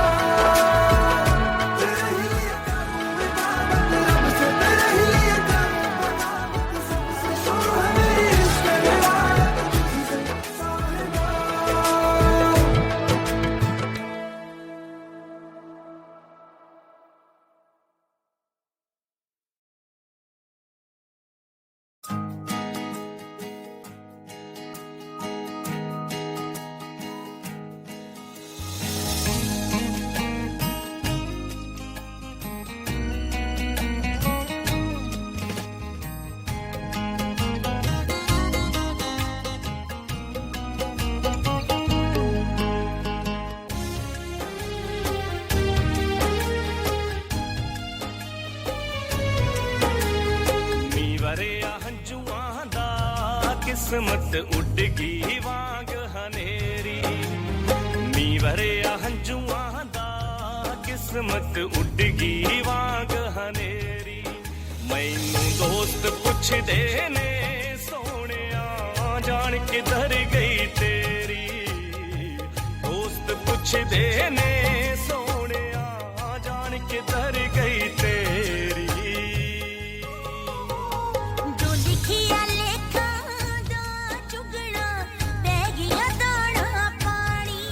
तेरे ही लिए करूं इबादत रब से तेरे ही लिए करूं बगावत सबसे शुरू है मेरी इश्क रिवायत तुझसे साहिबा ਨੀ ਵਰਿਆ ਹੰਝੂਆਂ ਦਾ ਕਿਸਮਤ ਉੱਡ ਗਈ ਵਾਂਗ ਹਨੇਰੀ ਨੀ ਵਰਿਆ ਹੰਝੂਆਂ ਦਾ ਕਿਸਮਤ ਉੱਡ ਗਈ ਵਾਂਗ ਹਨੇਰੀ ਮੈਨੂੰ ਦੋਸਤ ਪੁੱਛਦੇ ਨੇ ਸੋਹਣਿਆ ਜਾਣ ਕਿਧਰ ਗਈ ਤੇਰੀ ਦੋਸਤ ਪੁੱਛਦੇ ਨੇ ਸੋਹਣਿਆ ਜਾਣ ਕਿਧਰ ਗਈ ਤੇਰੀ जो लिखिया लेखा दा चुगना पै गया दाना पानी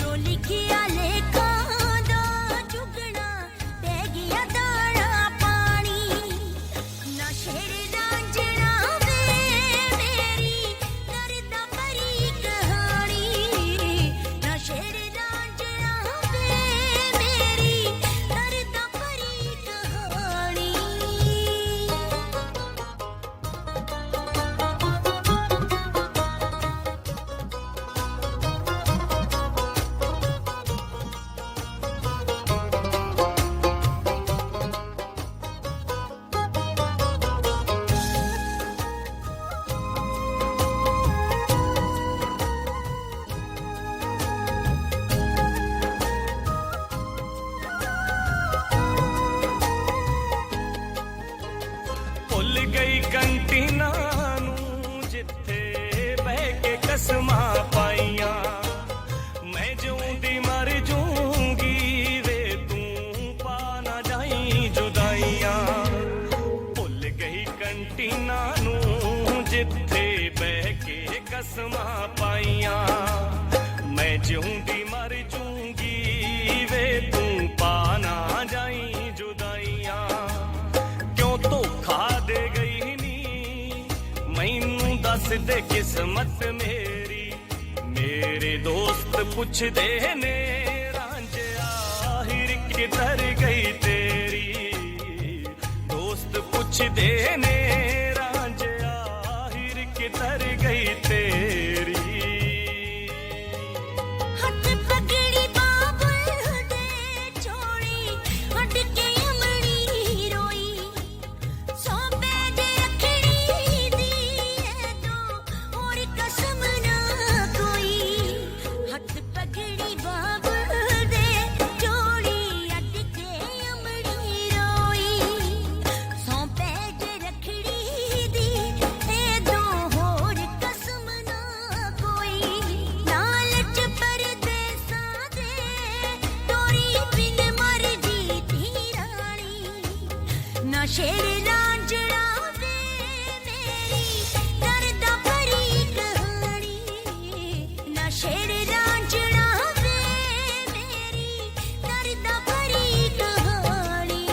जो लिखिया लेखा दा चुगना पै गया दाना पानी ना शेर रांझना वे मेरी करदा परी कहानी ना शेर रांझना वे मेरी करदा किस्मां पाइयां मैं जिऊंदी मर जूंगी वे तू पाना जाई जुदाइयां क्यों धोखा दे गई नी मैनू दस दे किस्मत मेरी मेरे दोस्त पुछदे ने रांझिया आखिर किधर गई तेरी दोस्त पुछदे ने रांझिया आखिर किधर गई तेरी हट पगड़ी बाबुल दे छोड़ी हट के अमड़ी रोई सोबे दे रखड़ी दी दो और कसम ना कोई हट पगड़ी बाबुल दे छोड़ी हट के अमड़ी रोई सोबे दे रखड़ी दी दो और कसम ना कोई लालच परदेसा दे तोरी बिन मर जी थी रानी ना शेर लांजड़ा वे मेरी दर्द भरी कहानी ना शेर लांजड़ा वे मेरी दर्द भरी कहानी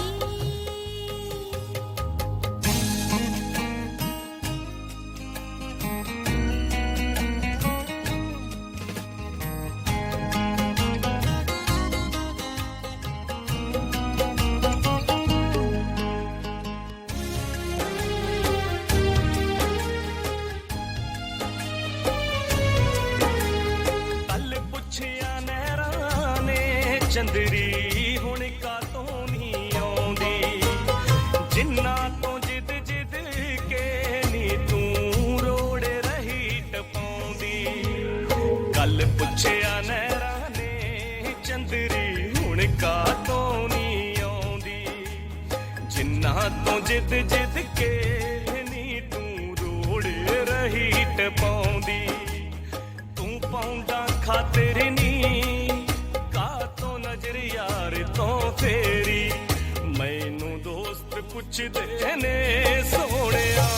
कल पुछिया नहरां ने चंदरी हुण कातों नहीं आउंदी जिन्ना तो जिद जिद के नी तू रोड़े रही टपाउंदी कल पुछिया नहरां ने चंदरी हुण कातों नहीं आउंदी जिन्ना तो जिद जिद के नी तू रोड़े रही टपाउंदी तू पाउंदा खातिर नी का तो नजर यार तो फेरी मैनू दोस्त पुछदे ने सोहणिया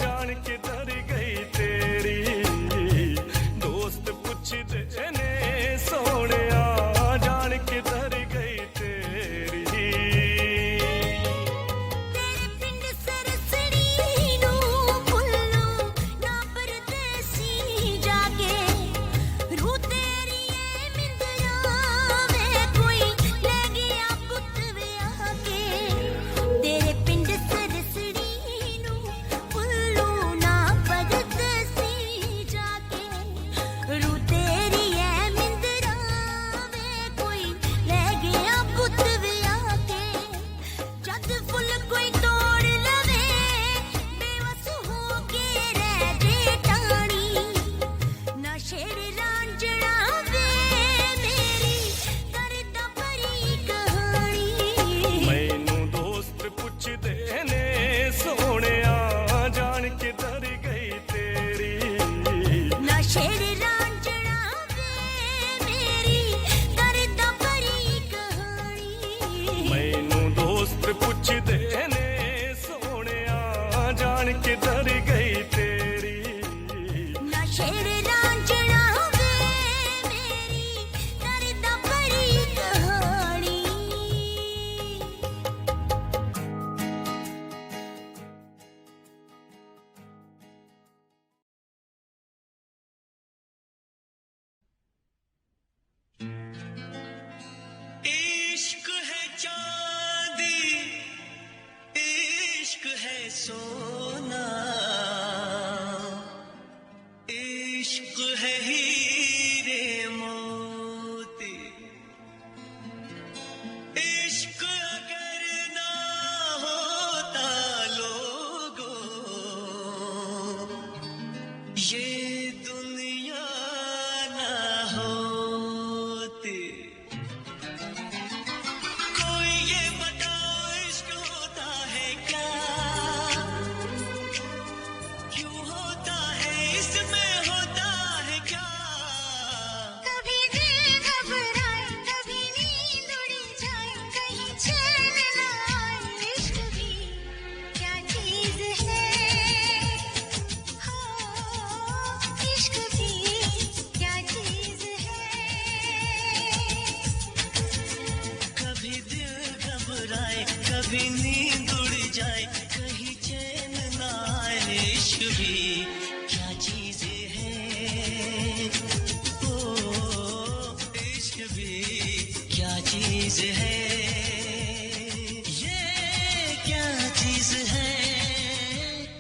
जान किधर गई तेरी दोस्त पुछदे ने सोहणिया जान किधर गई तेरी तेरे पिंड सरसड़ी नू भुल्लो ना परदेसी जागे रू तेरी ए मिंदरा वे कोई ले गया पुत वे आके तेरे पिंड सरसड़ी नू भुल्लो ना परदेसी जागे रू तेरी ए मिंदरा वे कोई ले गया पुत वे आके जद फुल कोई तोड़ लवे बेवस हो के रह जे टाणी ना शेर लांजड़ा वे मेरी दर्द भरी कहानी मैनू दोस्त पुछदे ने सोहणिया जान किधर गई तेरी ना शेर लांजड़ा वे मेरी दर्द भरी कहानी मैनू दोस्त पुछदे ने सोहणिया जान किधर गई तेरी ना शेर लांजड़ा वे मेरी दर्द भरी कहानी इश्क है चांदी इश्क है सोना कभी नींद उड़ जाए कहीं चैन ना आए इश्क भी क्या चीज है ओ इश्क भी क्या चीज है ये क्या चीज है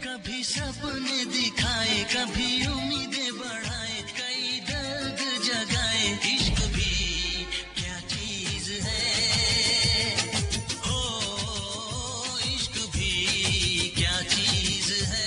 कभी सपने दिखाए कभी उम्मीदें बढ़ाए कई दर्द जगाए इश्क भी क्या चीज है हो इश्क भी क्या चीज है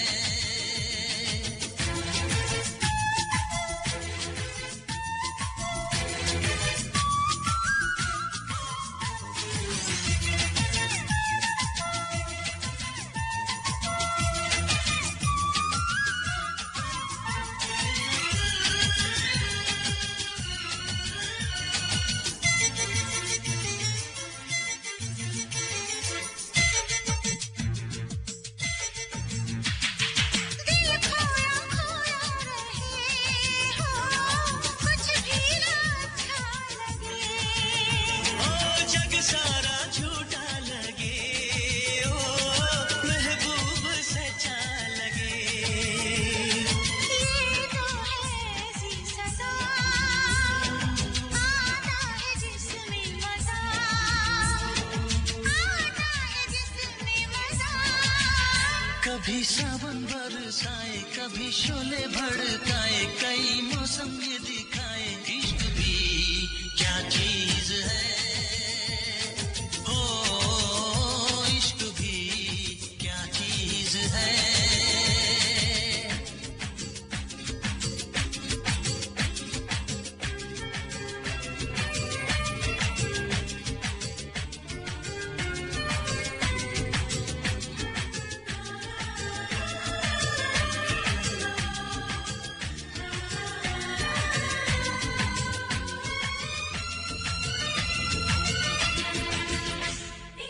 दिल खोया खोया रहे हो कुछ भी ना अच्छा लगे ओ जग सारा झूठा लगे ओ महबूब सच्चा लगे ये तो है ऐसी सजा आता है जिसमें मजा आता है जिसमें मजा कभी सावन बरसाए कभी शोले भड़काए कई मौसम ये दिखाए इश्क भी क्या चीज है हो इश्क भी क्या चीज है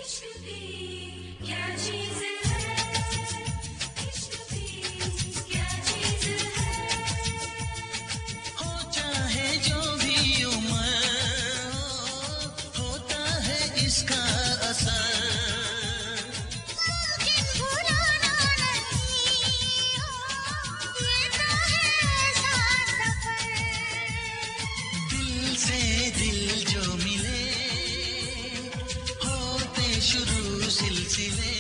इश्क भी क्या चीज है इश्क भी क्या चीज है हो चाहे जो भी उम्र होता है इसका असर लेकिन भुलाना नहीं हो ये तो है ऐसा सफर दिल से दिल जो मिले होते शुरू सिलसिले